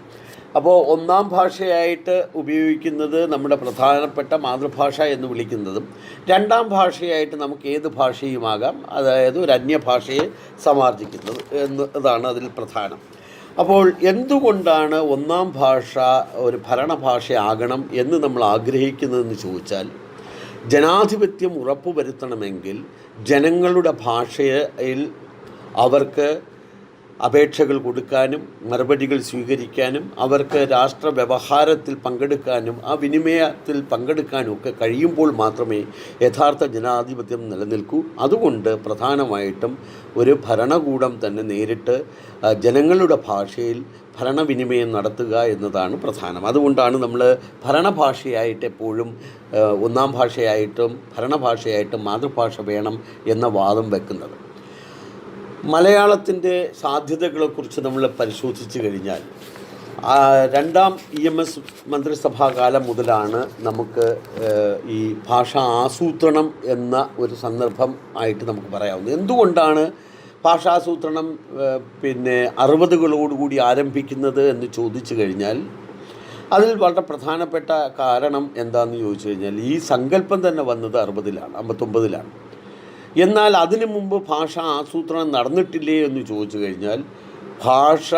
S1: അപ്പോൾ ഒന്നാം ഭാഷയായിട്ട് ഉപയോഗിക്കുന്നത് നമ്മുടെ പ്രധാനപ്പെട്ട മാതൃഭാഷ എന്ന് വിളിക്കുന്നതും, രണ്ടാം ഭാഷയായിട്ട് നമുക്ക് ഏത് ഭാഷയുമാകാം, അതായത് ഒരു അന്യഭാഷയെ സമാർജിക്കുന്നത് എന്നതാണ് അതിൽ പ്രധാനം. അപ്പോൾ എന്തുകൊണ്ടാണ് ഒന്നാം ഭാഷ ഒരു ഭരണഭാഷയാകണം എന്ന് നമ്മൾ ആഗ്രഹിക്കുന്നതെന്ന് ചോദിച്ചാൽ, ജനാധിപത്യം ഉറപ്പുവരുത്തണമെങ്കിൽ ജനങ്ങളുടെ ഭാഷയിൽ അവർക്ക് അപേക്ഷകൾ കൊടുക്കാനും മറുപടികൾ സ്വീകരിക്കാനും അവർക്ക് രാഷ്ട്ര വ്യവഹാരത്തിൽ പങ്കെടുക്കാനും ആ വിനിമയത്തിൽ പങ്കെടുക്കാനും ഒക്കെ കഴിയുമ്പോൾ മാത്രമേ യഥാർത്ഥ ജനാധിപത്യം നിലനിൽക്കൂ. അതുകൊണ്ട് പ്രധാനമായിട്ടും ഒരു ഭരണകൂടം തന്നെ നേരിട്ട് ജനങ്ങളുടെ ഭാഷയിൽ ഭരണവിനിമയം നടത്തുക എന്നതാണ് പ്രധാനം. അതുകൊണ്ടാണ് നമ്മൾ ഭരണഭാഷയായിട്ട് എപ്പോഴും ഒന്നാം ഭാഷയായിട്ടും ഭരണഭാഷയായിട്ടും മാതൃഭാഷ വേണം എന്ന വാദം വെക്കുന്നത്. മലയാളത്തിൻ്റെ സാധ്യതകളെക്കുറിച്ച് നമ്മൾ പരിശോധിച്ച് കഴിഞ്ഞാൽ, രണ്ടാം EMS മന്ത്രിസഭാ കാലം മുതലാണ് നമുക്ക് ഈ ഭാഷാ ആസൂത്രണം എന്ന ഒരു സന്ദർഭം ആയിട്ട് നമുക്ക് പറയാവുന്നത്. എന്തുകൊണ്ടാണ് ഭാഷാസൂത്രണം 60കളോടുകൂടി ആരംഭിക്കുന്നത് എന്ന് ചോദിച്ചു കഴിഞ്ഞാൽ, അതിൽ വളരെ പ്രധാനപ്പെട്ട കാരണം എന്താണെന്ന് ചോദിച്ചു കഴിഞ്ഞാൽ, ഈ സങ്കല്പം തന്നെ വന്നത് 59ലാണ്. എന്നാൽ അതിനു മുമ്പ് ഭാഷാ ആസൂത്രണം നടന്നിട്ടില്ലേ എന്ന് ചോദിച്ചു കഴിഞ്ഞാൽ, ഭാഷ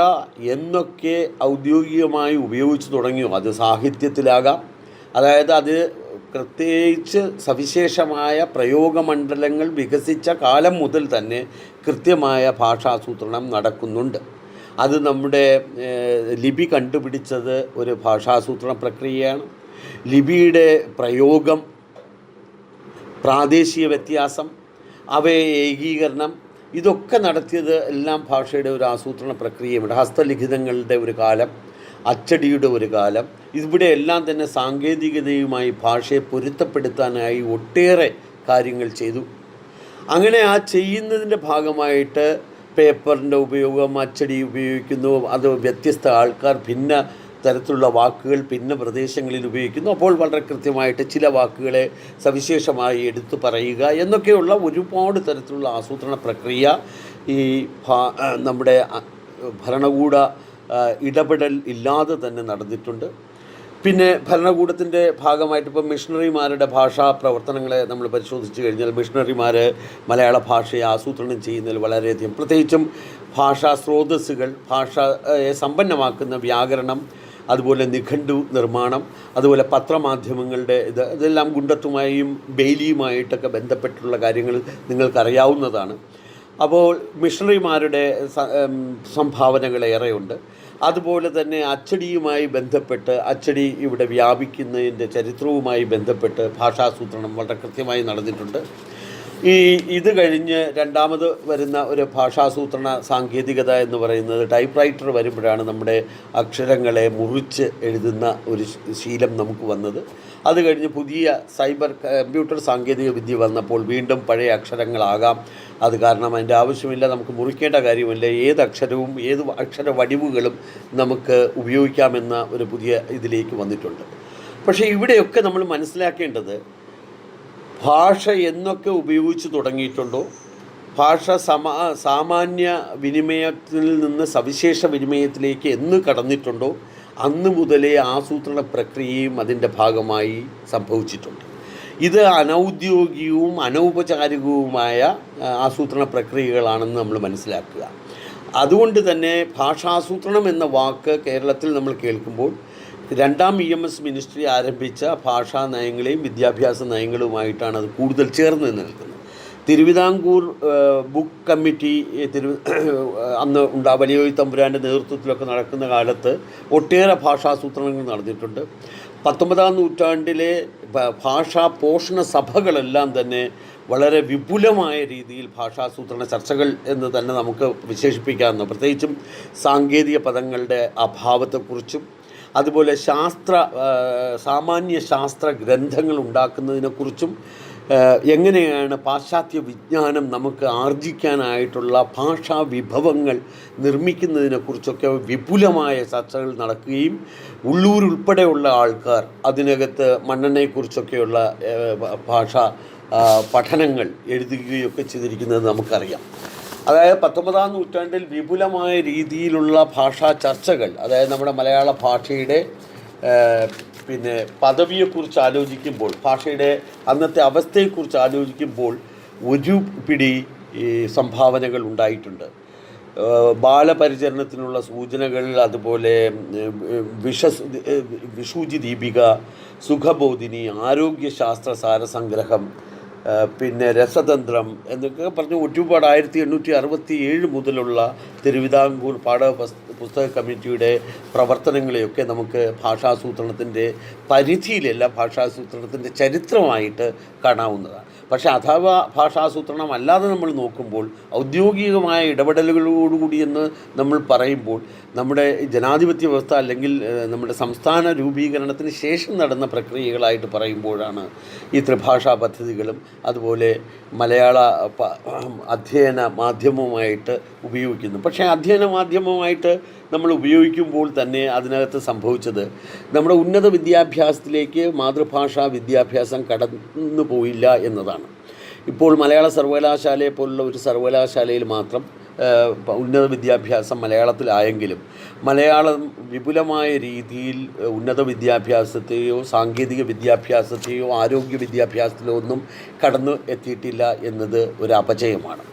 S1: എന്നൊക്കെ ഔദ്യോഗികമായി ഉപയോഗിച്ച് തുടങ്ങിയോ, അത് സാഹിത്യത്തിലാകാം, അതായത് അത് പ്രത്യേകിച്ച് സവിശേഷമായ പ്രയോഗമണ്ഡലങ്ങൾ വികസിച്ച കാലം മുതൽ തന്നെ കൃത്യമായ ഭാഷാസൂത്രണം നടക്കുന്നുണ്ട്. അത് നമ്മുടെ ലിപി കണ്ടുപിടിച്ചത് ഒരു ഭാഷാസൂത്രണ പ്രക്രിയയാണ്. ലിപിയുടെ പ്രയോഗം, പ്രാദേശിക വ്യത്യാസം, അവയെ ഏകീകരണം, ഇതൊക്കെ നടത്തിയത് എല്ലാം ഭാഷയുടെ ഒരു ആസൂത്രണ പ്രക്രിയയുണ്ട്. ഹസ്തലിഖിതങ്ങളുടെ ഒരു കാലം, അച്ചടിയുടെ ഒരു കാലം, ഇവിടെ എല്ലാം തന്നെ സാങ്കേതികതയുമായി ഭാഷയെ പൊരുത്തപ്പെടുത്താനായി ഒട്ടേറെ കാര്യങ്ങൾ ചെയ്തു. അങ്ങനെ ആ ചെയ്യുന്നതിൻ്റെ ഭാഗമായിട്ട് പേപ്പറിൻ്റെ ഉപയോഗം, അച്ചടി ഉപയോഗിക്കുന്നു, അത് വ്യത്യസ്ത ആൾക്കാർ ഭിന്ന തരത്തിലുള്ള വാക്കുകൾ ഭിന്ന പ്രദേശങ്ങളിൽ ഉപയോഗിക്കുന്നു. അപ്പോൾ വളരെ കൃത്യമായിട്ട് ചില വാക്കുകളെ സവിശേഷമായി എടുത്തു പറയുക എന്നൊക്കെയുള്ള ഒരുപാട് തരത്തിലുള്ള ആസൂത്രണ പ്രക്രിയ ഈ നമ്മുടെ ഭരണകൂട ഇടപെടൽ ഇല്ലാതെ തന്നെ നടന്നിട്ടുണ്ട്. പിന്നെ ഭരണകൂടത്തിൻ്റെ ഭാഗമായിട്ട് ഇപ്പോൾ മിഷണറിമാരുടെ ഭാഷാ പ്രവർത്തനങ്ങളെ നമ്മൾ പരിശോധിച്ച് കഴിഞ്ഞാൽ, മിഷണറിമാർ മലയാള ഭാഷയെ ആസൂത്രണം ചെയ്യുന്നതിൽ വളരെയധികം, പ്രത്യേകിച്ചും ഭാഷാ സ്രോതസ്സുകൾ, ഭാഷയെ സമ്പന്നമാക്കുന്ന വ്യാകരണം, അതുപോലെ നിഘണ്ടു നിർമ്മാണം, അതുപോലെ പത്രമാധ്യമങ്ങളുടെ ഇതെല്ലാം ഗുണ്ടത്തുമായും ബെയിലിയുമായിട്ടൊക്കെ ബന്ധപ്പെട്ടുള്ള കാര്യങ്ങൾ നിങ്ങൾക്കറിയാവുന്നതാണ്. അപ്പോൾ മിഷണറിമാരുടെ സംഭാവനകൾ ഏറെയുണ്ട്. അതുപോലെ തന്നെ അച്ചടിയുമായി ബന്ധപ്പെട്ട്, അച്ചടി ഇവിടെ വ്യാപിക്കുന്നതിൻ്റെ ചരിത്രവുമായി ബന്ധപ്പെട്ട് ഭാഷാസൂത്രണം വളരെ കൃത്യമായി നടന്നിട്ടുണ്ട്. ഇത് കഴിഞ്ഞ് രണ്ടാമത് വരുന്ന ഒരു ഭാഷാസൂത്രണ സാങ്കേതികത എന്ന് പറയുന്നത് ടൈപ്പ് റൈറ്റർ വരുമ്പോഴാണ് നമ്മുടെ അക്ഷരങ്ങളെ മുറിച്ച് എഴുതുന്ന ഒരു ശീലം നമുക്ക് വന്നത്. അത് കഴിഞ്ഞ് പുതിയ കമ്പ്യൂട്ടർ സാങ്കേതിക വിദ്യ വന്നപ്പോൾ വീണ്ടും പഴയ അക്ഷരങ്ങളാകാം. അത് കാരണം അതിൻ്റെ ആവശ്യമില്ല, നമുക്ക് മുറിക്കേണ്ട കാര്യമില്ല, ഏത് അക്ഷരവും ഏത് അക്ഷര വടിവുകളും നമുക്ക് ഉപയോഗിക്കാമെന്ന ഒരു പുതിയ ഇതിലേക്ക് വന്നിട്ടുണ്ട്. പക്ഷേ ഇവിടെയൊക്കെ നമ്മൾ മനസ്സിലാക്കേണ്ടത്, ഭാഷ എന്നൊക്കെ ഉപയോഗിച്ച് തുടങ്ങിയിട്ടുണ്ടോ, ഭാഷ സാമാന്യ വിനിമയത്തിൽ നിന്ന് സവിശേഷ വിനിമയത്തിലേക്ക് എന്ന് കടന്നിട്ടുണ്ടോ, അന്ന് മുതലേ ആസൂത്രണ പ്രക്രിയയും അതിൻ്റെ ഭാഗമായി സംഭവിച്ചിട്ടുണ്ട്. ഇത് അനൗദ്യോഗികവും അനൗപചാരികവുമായ ആസൂത്രണ പ്രക്രിയകളാണെന്ന് നമ്മൾ മനസ്സിലാക്കുക. അതുകൊണ്ട് തന്നെ ഭാഷാസൂത്രണം എന്ന വാക്ക് കേരളത്തിൽ നമ്മൾ കേൾക്കുമ്പോൾ രണ്ടാം EMS മിനിസ്ട്രി ആരംഭിച്ച ഭാഷാ നയങ്ങളെയും വിദ്യാഭ്യാസ നയങ്ങളുമായിട്ടാണ് അത് കൂടുതൽ ചേർന്ന് നിൽക്കുന്നത്. തിരുവിതാംകൂർ ബുക്ക് കമ്മിറ്റി അന്ന് വലിയോയി തമ്പുരാൻ്റെ നേതൃത്വത്തിലൊക്കെ നടക്കുന്ന കാലത്ത് ഒട്ടേറെ ഭാഷാസൂത്രണങ്ങൾ നടന്നിട്ടുണ്ട്. 19ാം നൂറ്റാണ്ടിലെ ഭാഷാ പോഷണ സഭകളെല്ലാം തന്നെ വളരെ വിപുലമായ രീതിയിൽ ഭാഷാസൂത്രണ ചർച്ചകൾ എന്ന് തന്നെ നമുക്ക് വിശേഷിപ്പിക്കാവുന്ന, പ്രത്യേകിച്ചും സാങ്കേതിക പദങ്ങളുടെ അഭാവത്തെക്കുറിച്ചും അതുപോലെ സാമാന്യ ശാസ്ത്ര ഗ്രന്ഥങ്ങൾ ഉണ്ടാക്കുന്നതിനെക്കുറിച്ചും എങ്ങനെയാണ് പാശ്ചാത്യ വിജ്ഞാനം നമുക്ക് ആർജിക്കാനായിട്ടുള്ള ഭാഷാ വിഭവങ്ങൾ നിർമ്മിക്കുന്നതിനെക്കുറിച്ചൊക്കെ വിപുലമായ ചർച്ചകൾ നടക്കുകയും ഉള്ളൂരുൾപ്പെടെയുള്ള ആൾക്കാർ അതിനകത്ത് മണ്ണെണ്ണയെക്കുറിച്ചൊക്കെയുള്ള ഭാഷാ പഠനങ്ങൾ എഴുതുകയൊക്കെ ചെയ്തിരിക്കുന്നത് നമുക്കറിയാം. അതായത് 19ാം നൂറ്റാണ്ടിൽ വിപുലമായ രീതിയിലുള്ള ഭാഷാ ചർച്ചകൾ, അതായത് നമ്മുടെ മലയാള ഭാഷയുടെ പദവിയെക്കുറിച്ച് ആലോചിക്കുമ്പോൾ, ഭാഷയുടെ അന്നത്തെ അവസ്ഥയെക്കുറിച്ച് ആലോചിക്കുമ്പോൾ ഒരു പിടി സംഭാവനകൾ ഉണ്ടായിട്ടുണ്ട്. ബാലപരിചരണത്തിനുള്ള സൂചനകൾ, അതുപോലെ വിഷൂചി ദീപിക, സുഖബോധിനി, ആരോഗ്യശാസ്ത്ര സാരസംഗ്രഹം, പിന്നെ രസതന്ത്രം എന്നൊക്കെ പറഞ്ഞ് ഒരുപാട് 1867 മുതലുള്ള തിരുവിതാംകൂർ പുസ്തക കമ്മിറ്റിയുടെ പ്രവർത്തനങ്ങളെയൊക്കെ നമുക്ക് ഭാഷാസൂത്രണത്തിൻ്റെ പരിധിയിലല്ല, ഭാഷാസൂത്രണത്തിൻ്റെ ചരിത്രമായിട്ട് കാണാവുന്നതാണ്. പക്ഷേ അഥവാ ഭാഷാസൂത്രണം അല്ലാതെ നമ്മൾ നോക്കുമ്പോൾ, ഔദ്യോഗികമായ ഇടപെടലുകളോടുകൂടി എന്ന് നമ്മൾ പറയുമ്പോൾ, നമ്മുടെ ജനാധിപത്യ വ്യവസ്ഥ അല്ലെങ്കിൽ നമ്മുടെ സംസ്ഥാന രൂപീകരണത്തിന് ശേഷം നടന്ന പ്രക്രിയകളായിട്ട് പറയുമ്പോഴാണ് ഈ ത്രിഭാഷാ പദ്ധതികളും അതുപോലെ മലയാള അധ്യയന മാധ്യമവുമായിട്ട് ഉപയോഗിക്കുന്നു. പക്ഷേ അധ്യയന മാധ്യമവുമായിട്ട് നമ്മൾ ഉപയോഗിക്കുമ്പോൾ തന്നെ അതിനകത്ത് സംഭവിച്ചത് നമ്മുടെ ഉന്നത വിദ്യാഭ്യാസത്തിലേക്ക് മാതൃഭാഷാ വിദ്യാഭ്യാസം കടന്നു പോയില്ല എന്നതാണ്. ഇപ്പോൾ മലയാള സർവകലാശാലയെ പോലുള്ള ഒരു സർവകലാശാലയിൽ മാത്രം ഉന്നത വിദ്യാഭ്യാസം മലയാളത്തിലായെങ്കിലും മലയാളം വിപുലമായ രീതിയിൽ ഉന്നത വിദ്യാഭ്യാസത്തെയോ സാങ്കേതിക വിദ്യാഭ്യാസത്തെയോ ആരോഗ്യ വിദ്യാഭ്യാസത്തിലോ ഒന്നും കടന്നു എത്തിയിട്ടില്ല എന്നത് ഒരു അപജയമാണ്.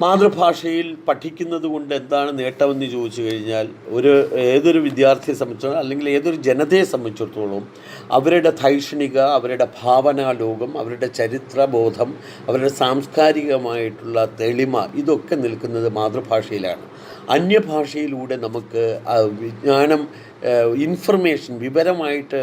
S1: മാതൃഭാഷയിൽ പഠിക്കുന്നത് കൊണ്ട് എന്താണ് നേട്ടമെന്ന് ചോദിച്ചു കഴിഞ്ഞാൽ, ഏതൊരു വിദ്യാർത്ഥിയെ സംബന്ധിച്ചിടത്തോളം അല്ലെങ്കിൽ ഏതൊരു ജനതയെ സംബന്ധിച്ചിടത്തോളം അവരുടെ ധൈഷണിക, അവരുടെ ഭാവനാലോകം, അവരുടെ ചരിത്രബോധം, അവരുടെ സാംസ്കാരികമായിട്ടുള്ള തെളിമ ഇതൊക്കെ നിൽക്കുന്നത് മാതൃഭാഷയിലാണ്. അന്യഭാഷയിലൂടെ നമുക്ക് വിജ്ഞാനം, ഇൻഫർമേഷൻ വിവരമായിട്ട്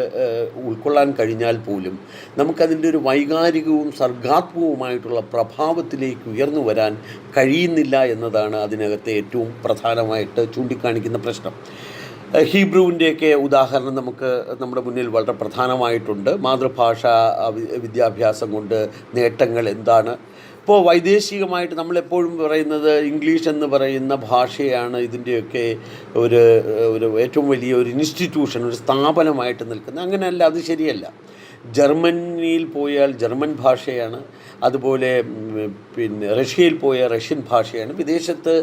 S1: ഉൾക്കൊള്ളാൻ കഴിഞ്ഞാൽ പോലും നമുക്കതിൻ്റെ ഒരു വൈകാരികവും സർഗാത്മകവുമായിട്ടുള്ള പ്രഭാവത്തിലേക്ക് ഉയർന്നു വരാൻ കഴിയുന്നില്ല എന്നതാണ് അതിനകത്തെ ഏറ്റവും പ്രധാനമായിട്ട് ചൂണ്ടിക്കാണിക്കുന്ന പ്രശ്നം. ഹീബ്രുവിൻ്റെയൊക്കെ ഉദാഹരണം നമുക്ക് നമ്മുടെ മുന്നിൽ വളരെ പ്രധാനമായിട്ടുണ്ട്. മാതൃഭാഷ വിദ്യാഭ്യാസം കൊണ്ട് നേട്ടങ്ങൾ എന്താണ്? ഇപ്പോൾ വൈദേശികമായിട്ട് നമ്മളെപ്പോഴും പറയുന്നത് ഇംഗ്ലീഷ് എന്ന് പറയുന്ന ഭാഷയാണ് ഇതിൻ്റെയൊക്കെ ഒരു ഏറ്റവും വലിയ ഒരു ഇൻസ്റ്റിറ്റ്യൂഷൻ, ഒരു സ്ഥാപനമായിട്ട് നിൽക്കുന്നത്. അങ്ങനെയല്ല, അത് ശരിയല്ല. ജർമ്മനിയിൽ പോയാൽ ജർമ്മൻ ഭാഷയാണ്, അതുപോലെ പിന്നെ റഷ്യയിൽ പോയാൽ റഷ്യൻ ഭാഷയാണ്, വിദേശത്ത്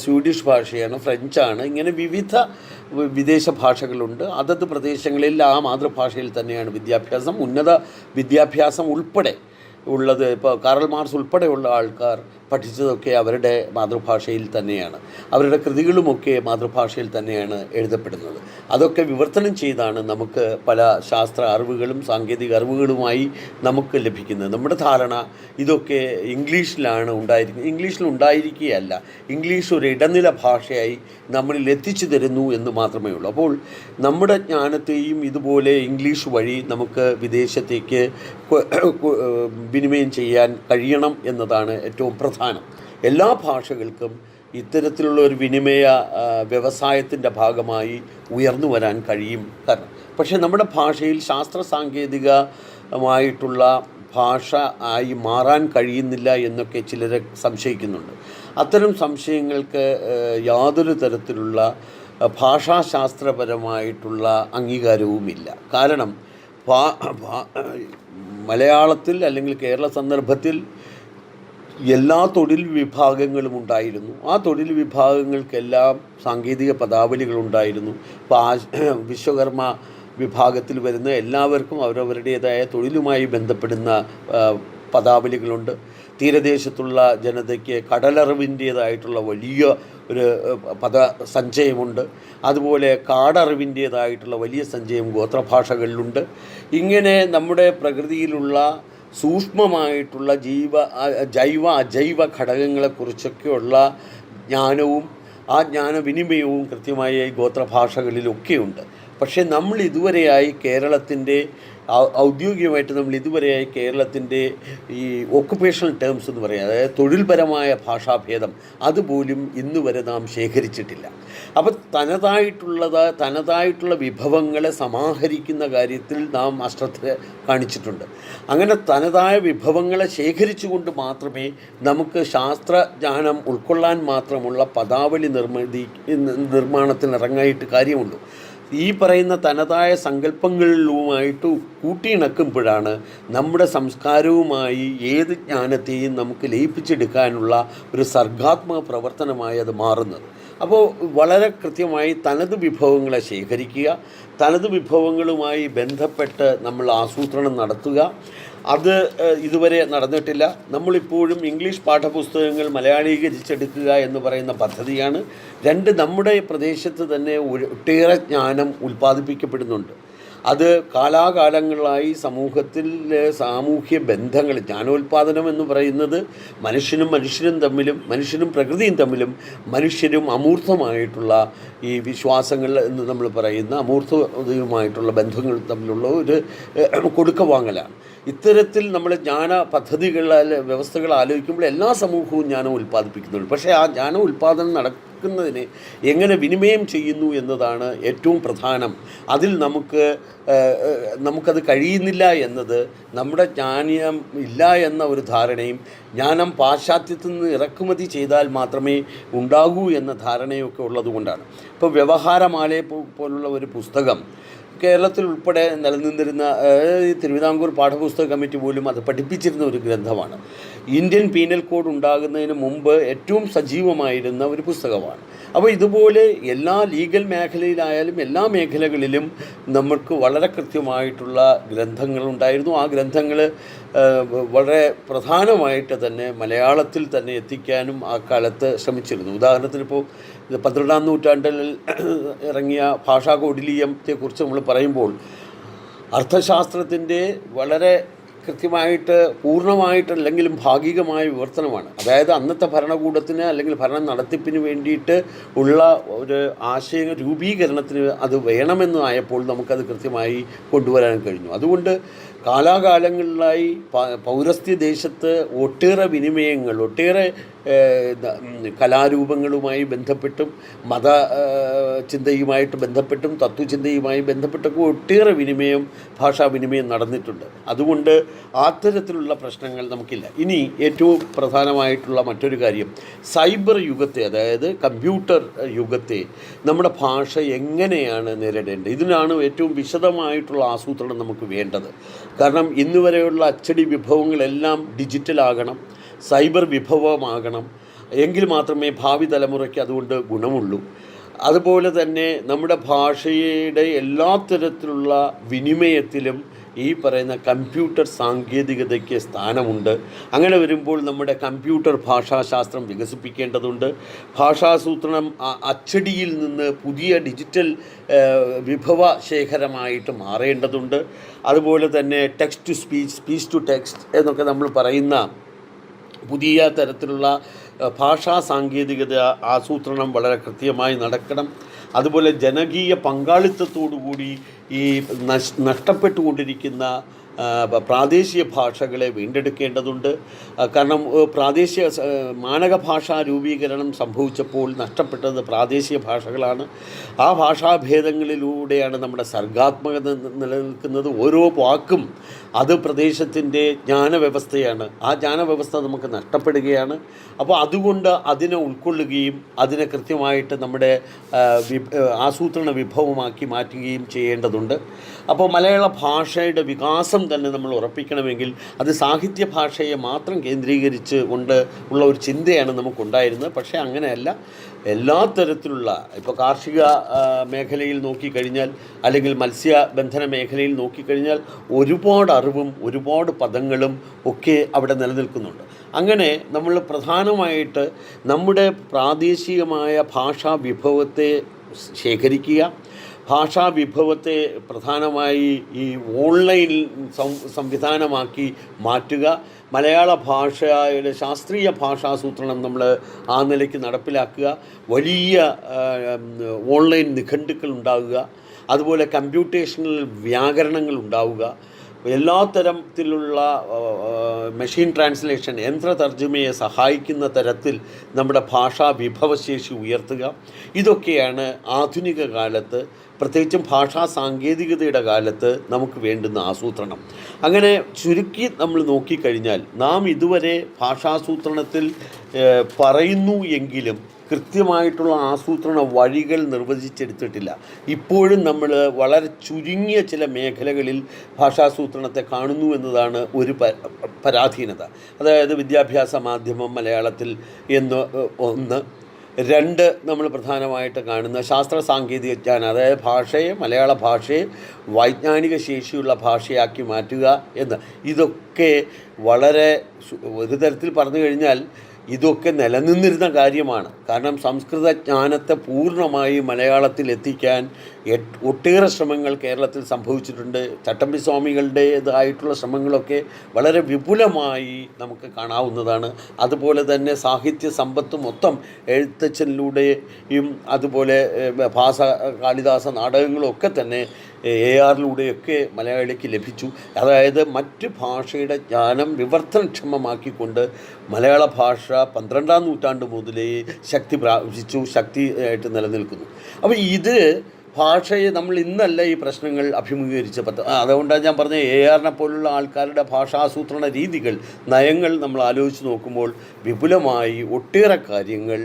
S1: സ്വീഡിഷ് ഭാഷയാണ്, ഫ്രഞ്ചാണ്. ഇങ്ങനെ വിവിധ വിദേശ ഭാഷകളുണ്ട്. അതത് പ്രദേശങ്ങളിൽ ആ മാതൃഭാഷയിൽ തന്നെയാണ് വിദ്യാഭ്യാസം, ഉന്നത വിദ്യാഭ്യാസം ഉൾപ്പെടെ ഉള്ളത്. ഇപ്പോൾ കാറൽ മാർക്സ് ഉൾപ്പെടെയുള്ള ആൾക്കാർ പഠിച്ചതൊക്കെ അവരുടെ മാതൃഭാഷയിൽ തന്നെയാണ്. അവരുടെ കൃതികളുമൊക്കെ മാതൃഭാഷയിൽ തന്നെയാണ് എഴുതപ്പെടുന്നത്. അതൊക്കെ വിവർത്തനം ചെയ്താണ് നമുക്ക് പല ശാസ്ത്ര അറിവുകളും സാങ്കേതിക അറിവുകളുമായി നമുക്ക് ലഭിക്കുന്നത്. നമ്മുടെ ധാരണ ഇതൊക്കെ ഇംഗ്ലീഷിലാണ് ഉണ്ടായിരിക്കുന്നത്. ഇംഗ്ലീഷിൽ ഉണ്ടായിരിക്കുകയല്ല, ഇംഗ്ലീഷ് ഒരു ഇടനില ഭാഷയായി നമ്മളിൽ എത്തിച്ചു തരുന്നു എന്ന് മാത്രമേ ഉള്ളൂ. അപ്പോൾ നമ്മുടെ ജ്ഞാനത്തെയും ഇതുപോലെ ഇംഗ്ലീഷ് വഴി നമുക്ക് വിദേശത്തേക്ക് വിനിമയം ചെയ്യാൻ കഴിയണം എന്നതാണ് ഏറ്റവും പ്രധാനം. എല്ലാ ഭാഷകൾക്കും ഇത്തരത്തിലുള്ള ഒരു വിനിമയ വ്യവസായത്തിൻ്റെ ഭാഗമായി ഉയർന്നു വരാൻ കഴിയും. പക്ഷേ നമ്മുടെ ഭാഷയിൽ ശാസ്ത്ര സാങ്കേതികമായിട്ടുള്ള ഭാഷ ആയി മാറാൻ കഴിയുന്നില്ല എന്നൊക്കെ ചിലർ സംശയിക്കുന്നുണ്ട്. അത്തരം സംശയങ്ങൾക്ക് യാതൊരു തരത്തിലുള്ള ഭാഷാശാസ്ത്രപരമായിട്ടുള്ള അംഗീകാരവുമില്ല. കാരണം മലയാളത്തിൽ അല്ലെങ്കിൽ കേരള സന്ദർഭത്തിൽ എല്ലാ തൊഴിൽ വിഭാഗങ്ങളും ഉണ്ടായിരുന്നു. ആ തൊഴിൽ വിഭാഗങ്ങൾക്കെല്ലാം സാങ്കേതിക പദാവലികളുണ്ടായിരുന്നു. ഇപ്പോൾ വിശ്വകർമ്മ വിഭാഗത്തിൽ വരുന്ന എല്ലാവർക്കും അവരവരുടേതായ തൊഴിലുമായി ബന്ധപ്പെടുന്ന പദാവലികളുണ്ട്. തീരദേശത്തുള്ള ജനതയ്ക്ക് കടലറിവിൻ്റേതായിട്ടുള്ള വലിയ ഒരു പദസഞ്ചയമുണ്ട്. അതുപോലെ കാടറിവിൻ്റേതായിട്ടുള്ള വലിയ സഞ്ചയം ഗോത്രഭാഷകളിലുണ്ട്. ഇങ്ങനെ നമ്മുടെ പ്രകൃതിയിലുള്ള സൂക്ഷ്മമായിട്ടുള്ള ജൈവ അജൈവ ഘടകങ്ങളെക്കുറിച്ചൊക്കെയുള്ള ജ്ഞാനവും ആ ജ്ഞാനവിനിമയവും കൃത്യമായി ഗോത്രഭാഷകളിലൊക്കെയുണ്ട്. പക്ഷേ നമ്മൾ ഇതുവരെയായി കേരളത്തിൻ്റെ ഔദ്യോഗികമായിട്ട് നമ്മൾ ഇതുവരെയായി കേരളത്തിൻ്റെ ഈ ഒക്കുപേഷണൽ ടേംസ് എന്ന് പറയുന്നത്, അതായത് തൊഴിൽപരമായ ഭാഷാഭേദം അതുപോലും ഇന്ന് വരെ നാം ശേഖരിച്ചിട്ടില്ല. അപ്പോൾ തനതായിട്ടുള്ള വിഭവങ്ങളെ സമാഹരിക്കുന്ന കാര്യത്തിൽ നാം അശ്രദ്ധ കാണിച്ചിട്ടുണ്ട്. അങ്ങനെ തനതായ വിഭവങ്ങളെ ശേഖരിച്ചുകൊണ്ട് മാത്രമേ നമുക്ക് ശാസ്ത്രജ്ഞാനം ഉൾക്കൊള്ളാൻ മാത്രമുള്ള പദാവലി നിർമ്മാണത്തിന് ഇറങ്ങായിട്ട് കാര്യമുള്ളൂ. ഈ പറയുന്ന തനതായ സങ്കല്പങ്ങളിലുമായിട്ട് കൂട്ടിയിണക്കുമ്പോഴാണ് നമ്മുടെ സംസ്കാരവുമായി ഏത് ജ്ഞാനത്തെയും നമുക്ക് ലയിപ്പിച്ചെടുക്കാനുള്ള ഒരു സർഗാത്മക പ്രവർത്തനമായി അത് മാറുന്നത്. അപ്പോൾ വളരെ കൃത്യമായി തനത് വിഭവങ്ങളെ ശേഖരിക്കുക, തനത് വിഭവങ്ങളുമായി ബന്ധപ്പെട്ട് നമ്മൾ ആസൂത്രണം നടത്തുക, അത് ഇതുവരെ നടന്നിട്ടില്ല. നമ്മളിപ്പോഴും ഇംഗ്ലീഷ് പാഠപുസ്തകങ്ങൾ മലയാളീകരിച്ചെടുക്കുക എന്ന് പറയുന്ന പദ്ധതിയാണ്. രണ്ട്, നമ്മുടെ പ്രദേശത്ത് തന്നെ ഒട്ടേറെ ജ്ഞാനം ഉൽപ്പാദിപ്പിക്കപ്പെടുന്നുണ്ട്. അത് കാലാകാലങ്ങളായി സമൂഹത്തിലെ സാമൂഹ്യ ബന്ധങ്ങൾ, ജ്ഞാനോൽപാദനം എന്ന് പറയുന്നത് മനുഷ്യനും തമ്മിലും, മനുഷ്യനും പ്രകൃതിയും തമ്മിലും, മനുഷ്യരും അമൂർത്തമായിട്ടുള്ള ഈ വിശ്വാസങ്ങൾ എന്ന് നമ്മൾ പറയുന്ന അമൂർത്തതയുമായിട്ടുള്ള ബന്ധങ്ങൾ തമ്മിലുള്ള ഒരു കൊടുക്കവാങ്ങലാണ്. ഇത്തരത്തിൽ നമ്മൾ ജ്ഞാന പദ്ധതികൾ, വ്യവസ്ഥകൾ ആലോചിക്കുമ്പോൾ എല്ലാ സമൂഹവും ജ്ഞാനം ഉൽപ്പാദിപ്പിക്കുന്നുണ്ട്. പക്ഷേ ആ ജ്ഞാന ഉൽപ്പാദനം നടക്കുന്നതിന് എങ്ങനെ വിനിമയം ചെയ്യുന്നു എന്നതാണ് ഏറ്റവും പ്രധാനം. അതിൽ നമുക്കത് കഴിയുന്നില്ല എന്നത് നമ്മുടെ ജ്ഞാനം ഇല്ല എന്ന ഒരു ധാരണയും, ജ്ഞാനം പാശ്ചാത്യത്തിൽ നിന്ന് ഇറക്കുമതി ചെയ്താൽ മാത്രമേ ഉണ്ടാകൂ എന്ന ധാരണയൊക്കെ ഉള്ളതുകൊണ്ടാണ്. ഇപ്പോൾ വ്യവഹാരമാലയെ പോലുള്ള ഒരു പുസ്തകം കേരളത്തിൽ ഉൾപ്പെടെ നിലനിന്നിരുന്ന തിരുവിതാംകൂർ പാഠപുസ്തക കമ്മിറ്റി പോലും അത് പഠിപ്പിച്ചിരുന്ന ഒരു ഗ്രന്ഥമാണ്. ഇന്ത്യൻ പീനൽ കോഡ് ഉണ്ടാകുന്നതിന് മുമ്പ് ഏറ്റവും സജീവമായിരുന്ന ഒരു പുസ്തകമാണ്. അപ്പോൾ ഇതുപോലെ എല്ലാ ലീഗൽ മേഖലയിലായാലും എല്ലാ മേഖലകളിലും നമുക്ക് വളരെ കൃത്യമായിട്ടുള്ള ഗ്രന്ഥങ്ങളുണ്ടായിരുന്നു. ആ ഗ്രന്ഥങ്ങൾ വളരെ പ്രധാനമായിട്ട് തന്നെ മലയാളത്തിൽ തന്നെ എത്തിക്കാനും ആ കാലത്ത് ശ്രമിച്ചിരുന്നു. ഉദാഹരണത്തിന് ഇപ്പോൾ 12-ാം നൂറ്റാണ്ടിൽ ഇറങ്ങിയ ഭാഷാ കൗടില്യത്തെക്കുറിച്ച് നമ്മൾ പറയുമ്പോൾ അർത്ഥശാസ്ത്രത്തിൻ്റെ വളരെ കൃത്യമായിട്ട്, പൂർണ്ണമായിട്ടല്ലെങ്കിലും ഭാഗികമായ വിവർത്തനമാണ്. അതായത് അന്നത്തെ ഭരണകൂടത്തിന് അല്ലെങ്കിൽ ഭരണ നടത്തിപ്പിന് വേണ്ടിയിട്ട് ഉള്ള ഒരു ആശയ രൂപീകരണത്തിന് അത് വേണമെന്നായപ്പോൾ നമുക്കത് കൃത്യമായി കൊണ്ടുവരാൻ കഴിഞ്ഞു. അതുകൊണ്ട് കാലാകാലങ്ങളിലായി പൗരസ്ത്യ ദേശത്ത് ഒട്ടേറെ വിനിമയങ്ങൾ, ഒട്ടേറെ കലാരൂപങ്ങളുമായി ബന്ധപ്പെട്ടും മത ചിന്തയുമായിട്ട് ബന്ധപ്പെട്ടും തത്വചിന്തയുമായി ബന്ധപ്പെട്ടൊക്കെ ഒട്ടേറെ ഭാഷാവിനിമയം നടന്നിട്ടുണ്ട്. അതുകൊണ്ട് അത്തരത്തിലുള്ള പ്രശ്നങ്ങൾ നമുക്കില്ല. ഇനി ഏറ്റവും പ്രധാനമായിട്ടുള്ള മറ്റൊരു കാര്യം, സൈബർ യുഗത്തെ, അതായത് കമ്പ്യൂട്ടർ യുഗത്തെ നമ്മുടെ ഭാഷ എങ്ങനെയാണ് നേരിടേണ്ടത്? ഇതിനാണ് ഏറ്റവും വിശദമായിട്ടുള്ള ആസൂത്രണം നമുക്ക് വേണ്ടത്. കാരണം ഇന്ന് വരെയുള്ള അച്ചടി വിഭവങ്ങളെല്ലാം ഡിജിറ്റലാകണം, സൈബർ വിഭവമാകണം. എങ്കിൽ മാത്രമേ ഭാവി തലമുറയ്ക്ക് അതുകൊണ്ട് ഗുണമുള്ളൂ. അതുപോലെ തന്നെ നമ്മുടെ ഭാഷയുടെ എല്ലാ തരത്തിലുള്ള വിനിമയത്തിലും ഈ പറയുന്ന കമ്പ്യൂട്ടർ സാങ്കേതികതയ്ക്ക് സ്ഥാനമുണ്ട്. അങ്ങനെ വരുമ്പോൾ നമ്മുടെ കമ്പ്യൂട്ടർ ഭാഷാശാസ്ത്രം വികസിപ്പിക്കേണ്ടതുണ്ട്. ഭാഷാസൂത്രണം അച്ചടിയിൽ നിന്ന് പുതിയ ഡിജിറ്റൽ വിഭവ ശേഖരമായിട്ട് മാറേണ്ടതുണ്ട്. അതുപോലെ തന്നെ text to speech, speech to text എന്നൊക്കെ നമ്മൾ പറയുന്ന പുതിയ തരത്തിലുള്ള ഭാഷാ സാങ്കേതികത ആസൂത്രണം വളരെ കൃത്യമായി നടക്കണം. അതുപോലെ ജനകീയ പങ്കാളിത്തത്തോടുകൂടി ഈ നഷ്ടപ്പെട്ടുകൊണ്ടിരിക്കുന്ന പ്രാദേശിക ഭാഷകളെ വീണ്ടെടുക്കേണ്ടതുണ്ട്. കാരണം പ്രാദേശിക മാനക ഭാഷാ രൂപീകരണം സംഭവിച്ചപ്പോൾ നഷ്ടപ്പെട്ടത് പ്രാദേശിക ഭാഷകളാണ്. ആ ഭാഷാഭേദങ്ങളിലൂടെയാണ് നമ്മുടെ സർഗാത്മകത നിലനിൽക്കുന്നത്. ഓരോ വാക്കും അത് പ്രദേശത്തിൻ്റെ ജ്ഞാനവ്യവസ്ഥയാണ്. ആ ജ്ഞാനവ്യവസ്ഥ നമുക്ക് നഷ്ടപ്പെടുകയാണ്. അപ്പോൾ അതുകൊണ്ട് അതിനെ ഉൾക്കൊള്ളുകയും അതിനെ കൃത്യമായിട്ട് നമ്മുടെ ആസൂത്രണ വിഭവമാക്കി മാറ്റുകയും ചെയ്യേണ്ടതുണ്ട്. അപ്പോൾ മലയാള ഭാഷയുടെ വികാസം തന്നെ നമ്മൾ ഉറപ്പിക്കണമെങ്കിൽ അത് സാഹിത്യ ഭാഷയെ മാത്രം കേന്ദ്രീകരിച്ച് കൊണ്ട് ഉള്ള ഒരു ചിന്തയാണ് നമുക്കുണ്ടായിരുന്നത്. പക്ഷേ അങ്ങനെയല്ല. എല്ലാ തരത്തിലുള്ള, ഇപ്പോൾ കാർഷിക മേഖലയിൽ നോക്കിക്കഴിഞ്ഞാൽ അല്ലെങ്കിൽ മത്സ്യബന്ധന മേഖലയിൽ നോക്കിക്കഴിഞ്ഞാൽ ഒരുപാട് അറിവും ഒരുപാട് പദങ്ങളും ഒക്കെ അവിടെ നിലനിൽക്കുന്നുണ്ട്. അങ്ങനെ നമ്മൾ പ്രധാനമായിട്ട് നമ്മുടെ പ്രാദേശികമായ ഭാഷാ വിഭവത്തെ ശേഖരിക്കുക, ഭാഷാ വിഭവത്തെ പ്രധാനമായി ഈ ഓൺലൈൻ സംവിധാനമാക്കി മാറ്റുക. മലയാള ഭാഷയുടെ ശാസ്ത്രീയ ഭാഷാസൂത്രണം നമ്മൾ ആ നിലയ്ക്ക് നടപ്പിലാക്കുക. വലിയ ഓൺലൈൻ നിഘണ്ടുക്കൾ ഉണ്ടാവുക. അതുപോലെ കമ്പ്യൂട്ടേഷണൽ വ്യാകരണങ്ങൾ ഉണ്ടാവുക. എല്ലാ തരത്തിലുള്ള മെഷീൻ ട്രാൻസ്ലേഷൻ, യന്ത്രതർജ്ജമയെ സഹായിക്കുന്ന തരത്തിൽ നമ്മുടെ ഭാഷാ വിഭവശേഷി ഉയർത്തുക. ഇതൊക്കെയാണ് ആധുനിക കാലത്ത്, പ്രത്യേകിച്ചും ഭാഷാ സാങ്കേതികതയുടെ കാലത്ത് നമുക്ക് വേണ്ടുന്ന ആസൂത്രണം. അങ്ങനെ ചുരുക്കി നമ്മൾ നോക്കിക്കഴിഞ്ഞാൽ നാം ഇതുവരെ ഭാഷാസൂത്രണത്തിൽ പറയുന്നു എങ്കിലും കൃത്യമായിട്ടുള്ള ആസൂത്രണ വഴികൾ നിർവചിച്ചെടുത്തിട്ടില്ല. ഇപ്പോഴും നമ്മൾ വളരെ ചുരുങ്ങിയ ചില മേഖലകളിൽ ഭാഷാസൂത്രണത്തെ കാണുന്നു എന്നതാണ് ഒരു പരാധീനത. അതായത് വിദ്യാഭ്യാസ മാധ്യമം മലയാളത്തിൽ എന്ന് ഒന്ന്, രണ്ട് നമ്മൾ പ്രധാനമായിട്ട് കാണുന്ന ശാസ്ത്ര സാങ്കേതിക ജ്ഞാനം, അതായത് മലയാള ഭാഷയെ വൈജ്ഞാനിക ശേഷിയുള്ള ഭാഷയാക്കി മാറ്റുക എന്ന്. ഇതൊക്കെ വളരെ ഒരു തരത്തിൽ പറഞ്ഞു കഴിഞ്ഞാൽ ഇതൊക്കെ നിലനിന്നിരുന്ന കാര്യമാണ്. കാരണം സംസ്കൃത ജ്ഞാനത്തെ പൂർണ്ണമായി മലയാളത്തിൽ എത്തിക്കാൻ ഒട്ടേറെ ശ്രമങ്ങൾ കേരളത്തിൽ സംഭവിച്ചിട്ടുണ്ട്. ചട്ടമ്പി സ്വാമികളുടേതായിട്ടുള്ള ശ്രമങ്ങളൊക്കെ വളരെ വിപുലമായി നമുക്ക് കാണാവുന്നതാണ്. അതുപോലെ തന്നെ സാഹിത്യ സമ്പത്ത് മൊത്തം എഴുത്തച്ഛനിലൂടെയും അതുപോലെ ഭാസ കാളിദാസ നാടകങ്ങളും ഒക്കെ തന്നെ ARലൂടെയൊക്കെ മലയാളിക്ക് ലഭിച്ചു. അതായത് മറ്റ് ഭാഷയുടെ ജ്ഞാനം വിവർത്തനക്ഷമമാക്കിക്കൊണ്ട് മലയാള ഭാഷ 12-ാം നൂറ്റാണ്ട് മുതലേ ശക്തി പ്രാപിച്ചു, ശക്തിയായിട്ട് നിലനിൽക്കുന്നു. അപ്പോൾ ഇത് ഭാഷയെ നമ്മൾ ഇന്നല്ല ഈ പ്രശ്നങ്ങൾ അഭിമുഖീകരിച്ച അതുകൊണ്ടാണ് ഞാൻ പറഞ്ഞ ARനെ പോലുള്ള ആൾക്കാരുടെ ഭാഷാസൂത്രണ രീതികൾ, നയങ്ങൾ നമ്മൾ ആലോചിച്ച് നോക്കുമ്പോൾ വിപുലമായി ഒട്ടേറെ കാര്യങ്ങൾ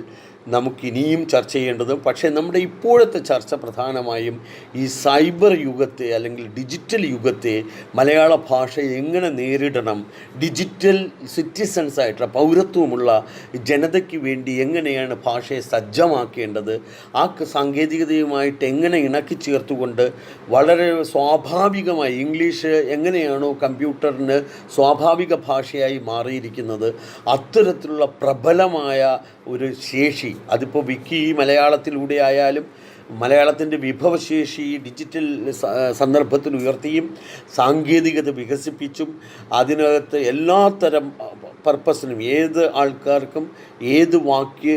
S1: നമുക്കിനിയും ചർച്ച ചെയ്യേണ്ടത്. പക്ഷേ നമ്മുടെ ഇപ്പോഴത്തെ ചർച്ച പ്രധാനമായും ഈ സൈബർ യുഗത്തെ അല്ലെങ്കിൽ ഡിജിറ്റൽ യുഗത്തെ മലയാള ഭാഷ എങ്ങനെ നേരിടണം, ഡിജിറ്റൽ സിറ്റിസൺസ് ആയിട്ടുള്ള പൗരത്വമുള്ള ജനതയ്ക്ക് വേണ്ടി എങ്ങനെയാണ് ഭാഷയെ സജ്ജമാക്കേണ്ടത്, ആ സാങ്കേതികതയുമായിട്ട് എങ്ങനെ ഇണക്കി ചേർത്തുകൊണ്ട് വളരെ സ്വാഭാവികമായി ഇംഗ്ലീഷ് എങ്ങനെയാണോ കമ്പ്യൂട്ടറിന് സ്വാഭാവിക ഭാഷയായി മാറിയിരിക്കുന്നത് അത്തരത്തിലുള്ള പ്രബലമായ ഒരു ശേഷി, അതിപ്പോൾ വിക്കി മലയാളത്തിലൂടെ ആയാലും മലയാളത്തിൻ്റെ വിഭവശേഷി ഡിജിറ്റൽ സന്ദർഭത്തിൽ ഉയർത്തിയും സാങ്കേതികത വികസിപ്പിച്ചും അതിനകത്ത് എല്ലാത്തരം പർപ്പസിനും ഏത് ആൾക്കാർക്കും ഏത് വാക്ക്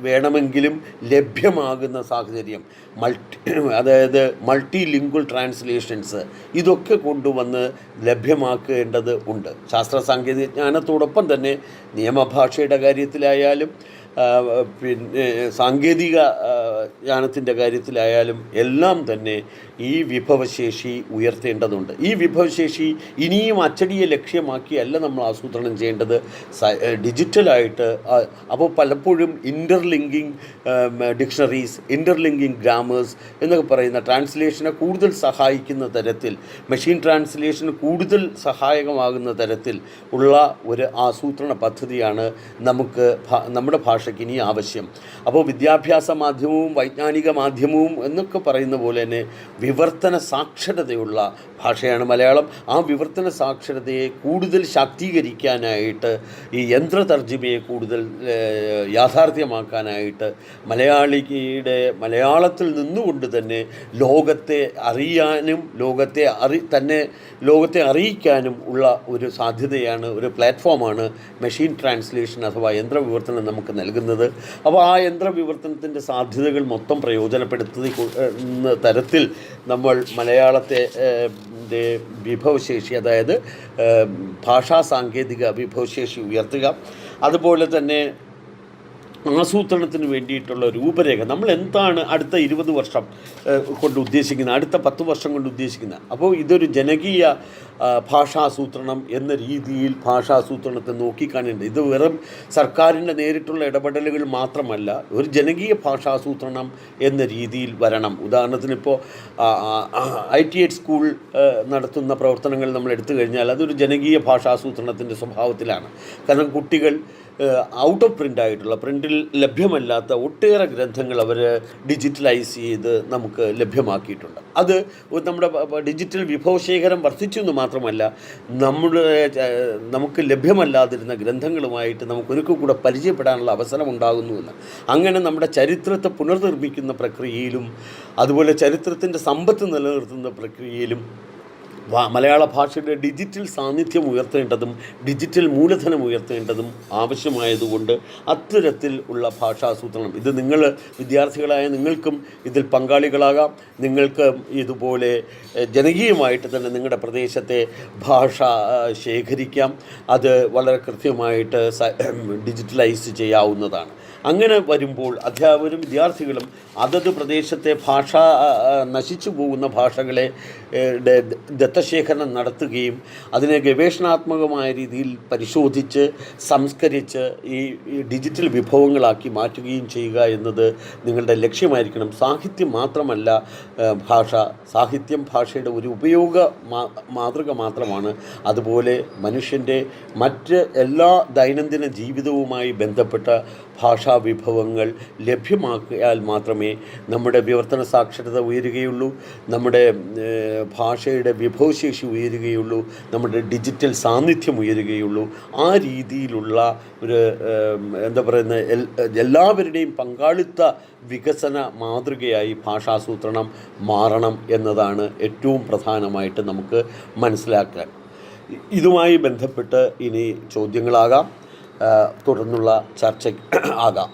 S1: വേണമെങ്കിലും ലഭ്യമാകുന്ന സാഹചര്യം, അതായത് മൾട്ടി ലിംഗ്വൽ ട്രാൻസ്ലേഷൻസ് ഇതൊക്കെ കൊണ്ടുവന്ന് ലഭ്യമാക്കേണ്ടത് ഉണ്ട്. ശാസ്ത്ര സാങ്കേതിക ജ്ഞാനത്തോടൊപ്പം തന്നെ നിയമഭാഷയുടെ കാര്യത്തിലായാലും പിന്നെ സാങ്കേതിക ജ്ഞാനത്തിൻ്റെ കാര്യത്തിലായാലും എല്ലാം തന്നെ ഈ വിഭവശേഷി ഉയർത്തേണ്ടതുണ്ട്. ഈ വിഭവശേഷി ഇനിയും അച്ചടിയെ ലക്ഷ്യമാക്കിയല്ല നമ്മൾ ആസൂത്രണം ചെയ്യേണ്ടത്, ഡിജിറ്റലായിട്ട്. അപ്പോൾ പലപ്പോഴും ഇൻ്റർലിങ്കിങ് ഡിക്ഷണറീസ്, ഇൻ്റർലിങ്കിങ് ഗ്രാമേഴ്സ് എന്നൊക്കെ പറയുന്ന ട്രാൻസ്ലേഷനെ കൂടുതൽ സഹായിക്കുന്ന തരത്തിൽ, മെഷീൻ ട്രാൻസ്ലേഷന് കൂടുതൽ സഹായകമാകുന്ന തരത്തിൽ ഉള്ള ഒരു ആസൂത്രണ പദ്ധതിയാണ് നമ്മുടെ ഭാഷയ്ക്ക് ഇനി ആവശ്യം. അപ്പോൾ വിദ്യാഭ്യാസ മാധ്യമവും വൈജ്ഞാനിക മാധ്യമവും എന്നൊക്കെ പറയുന്ന പോലെ തന്നെ വിവർത്തന സാക്ഷരതയുള്ള ഭാഷയാണ് മലയാളം. ആ വിവർത്തന സാക്ഷരതയെ കൂടുതൽ ശാക്തീകരിക്കാനായിട്ട്, ഈ യന്ത്രതർജ്ജിമയെ കൂടുതൽ യാഥാർത്ഥ്യമാക്കാനായിട്ട് മലയാളത്തിൽ നിന്നുകൊണ്ട് തന്നെ ലോകത്തെ അറിയാനും ലോകത്തെ അറിയിക്കാനും ഉള്ള ഒരു സാധ്യതയാണ്, ഒരു പ്ലാറ്റ്ഫോമാണ് മെഷീൻ ട്രാൻസ്ലേഷൻ അഥവാ യന്ത്രവിവർത്തനം നമുക്ക് നൽകുന്നത്. അപ്പോൾ ആ യന്ത്രവിവർത്തനത്തിൻ്റെ സാധ്യതകൾ മൊത്തം പ്രയോജനപ്പെടുത്തുന്ന തരത്തിൽ നമ്മൾ മലയാളത്തെ വിഭവശേഷി, അതായത് ഭാഷാ സാങ്കേതിക വിഭവശേഷി ഉയർത്തുക. അതുപോലെ തന്നെ ആസൂത്രണത്തിന് വേണ്ടിയിട്ടുള്ള രൂപരേഖ, നമ്മൾ എന്താണ് അടുത്ത 20 വർഷം കൊണ്ട് ഉദ്ദേശിക്കുന്നത്, അടുത്ത 10 വർഷം കൊണ്ട് ഉദ്ദേശിക്കുന്നത്. അപ്പോൾ ഇതൊരു ജനകീയ ഭാഷാസൂത്രണം എന്ന രീതിയിൽ ഭാഷാസൂത്രണത്തെ നോക്കിക്കാണേണ്ടത്. ഇത് വെറും സർക്കാരിൻ്റെ നേരിട്ടുള്ള ഇടപെടലുകൾ മാത്രമല്ല, ഒരു ജനകീയ ഭാഷാസൂത്രണം എന്ന രീതിയിൽ വരണം. ഉദാഹരണത്തിന് ഇപ്പോൾ ITH സ്കൂൾ നടത്തുന്ന പ്രവർത്തനങ്ങൾ നമ്മൾ എടുത്തു കഴിഞ്ഞാൽ അതൊരു ജനകീയ ഭാഷാസൂത്രണത്തിൻ്റെ സ്വഭാവത്തിലാണ്. കാരണം കുട്ടികൾ ഔട്ട് ഓഫ് പ്രിൻ്റ് ആയിട്ടുള്ള, പ്രിൻ്റിൽ ലഭ്യമല്ലാത്ത ഒട്ടേറെ ഗ്രന്ഥങ്ങൾ അവർ ഡിജിറ്റലൈസ് ചെയ്ത് നമുക്ക് ലഭ്യമാക്കിയിട്ടുണ്ട്. അത് നമ്മുടെ ഡിജിറ്റൽ വിഭവശേഖരം വർദ്ധിച്ചു എന്ന് മാത്രമല്ല, നമുക്ക് ലഭ്യമല്ലാതിരുന്ന ഗ്രന്ഥങ്ങളുമായിട്ട് നമുക്കൊരിക്കൽ കൂടെ പരിചയപ്പെടാനുള്ള അവസരം ഉണ്ടാകുന്നുവെന്ന്. അങ്ങനെ നമ്മുടെ ചരിത്രത്തെ പുനർനിർമ്മിക്കുന്ന പ്രക്രിയയിലും അതുപോലെ ചരിത്രത്തിൻ്റെ സമ്പത്ത് നിലനിർത്തുന്ന പ്രക്രിയയിലും മലയാള ഭാഷയുടെ ഡിജിറ്റൽ സാന്നിധ്യം ഉയർത്തേണ്ടതും ഡിജിറ്റൽ മൂലധനം ഉയർത്തേണ്ടതും ആവശ്യമായതുകൊണ്ട് അത്തരത്തിൽ ഉള്ള ഭാഷാസൂത്രണം, ഇത് നിങ്ങൾ വിദ്യാർത്ഥികളായ നിങ്ങൾക്കും ഇതിൽ പങ്കാളികളാകാം. നിങ്ങൾക്ക് ഇതുപോലെ ജനകീയമായിട്ട് തന്നെ നിങ്ങളുടെ പ്രദേശത്തെ ഭാഷ ശേഖരിക്കാം. അത് വളരെ കൃത്യമായിട്ട് ഡിജിറ്റലൈസ് ചെയ്യാവുന്നതാണ്. അങ്ങനെ വരുമ്പോൾ അധ്യാപകരും വിദ്യാർത്ഥികളും അതത് പ്രദേശത്തെ നശിച്ചു പോകുന്ന ഭാഷകളെ ഡേറ്റ നടത്തുകയും അതിനെ ഗവേഷണാത്മകമായ രീതിയിൽ പരിശോധിച്ച് സംസ്കരിച്ച് ഈ ഡിജിറ്റൽ വിഭവങ്ങളാക്കി മാറ്റുകയും ചെയ്യുക എന്നത് നിങ്ങളുടെ ലക്ഷ്യമായിരിക്കണം. സാഹിത്യം മാത്രമല്ല ഭാഷ. സാഹിത്യം ഭാഷയുടെ ഒരു ഉപയോഗ മാതൃക മാത്രമാണ്. അതുപോലെ മനുഷ്യൻ്റെ മറ്റ് എല്ലാ ദൈനംദിന ജീവിതവുമായി ബന്ധപ്പെട്ട ഭാഷാ വിഭവങ്ങൾ ലഭ്യമാക്കിയാൽ മാത്രമേ നമ്മുടെ വിവർത്തന സാക്ഷരത ഉയരുകയുള്ളൂ, നമ്മുടെ ഭാഷയുടെ വിഭവശേഷി ഉയരുകയുള്ളൂ, നമ്മുടെ ഡിജിറ്റൽ സാന്നിധ്യം ഉയരുകയുള്ളൂ. ആ രീതിയിലുള്ള ഒരു എന്താ പറയുന്ന എല്ലാവരുടെയും പങ്കാളിത്ത വികസന മാതൃകയായി ഭാഷാസൂത്രണം മാറണം എന്നതാണ് ഏറ്റവും പ്രധാനമായിട്ട് നമുക്ക് മനസ്സിലാക്കാൻ. ഇതുമായി ബന്ധപ്പെട്ട് ഇനി ചോദ്യങ്ങളാകാം, തുടർന്നുള്ള ചർച്ച ആകാം.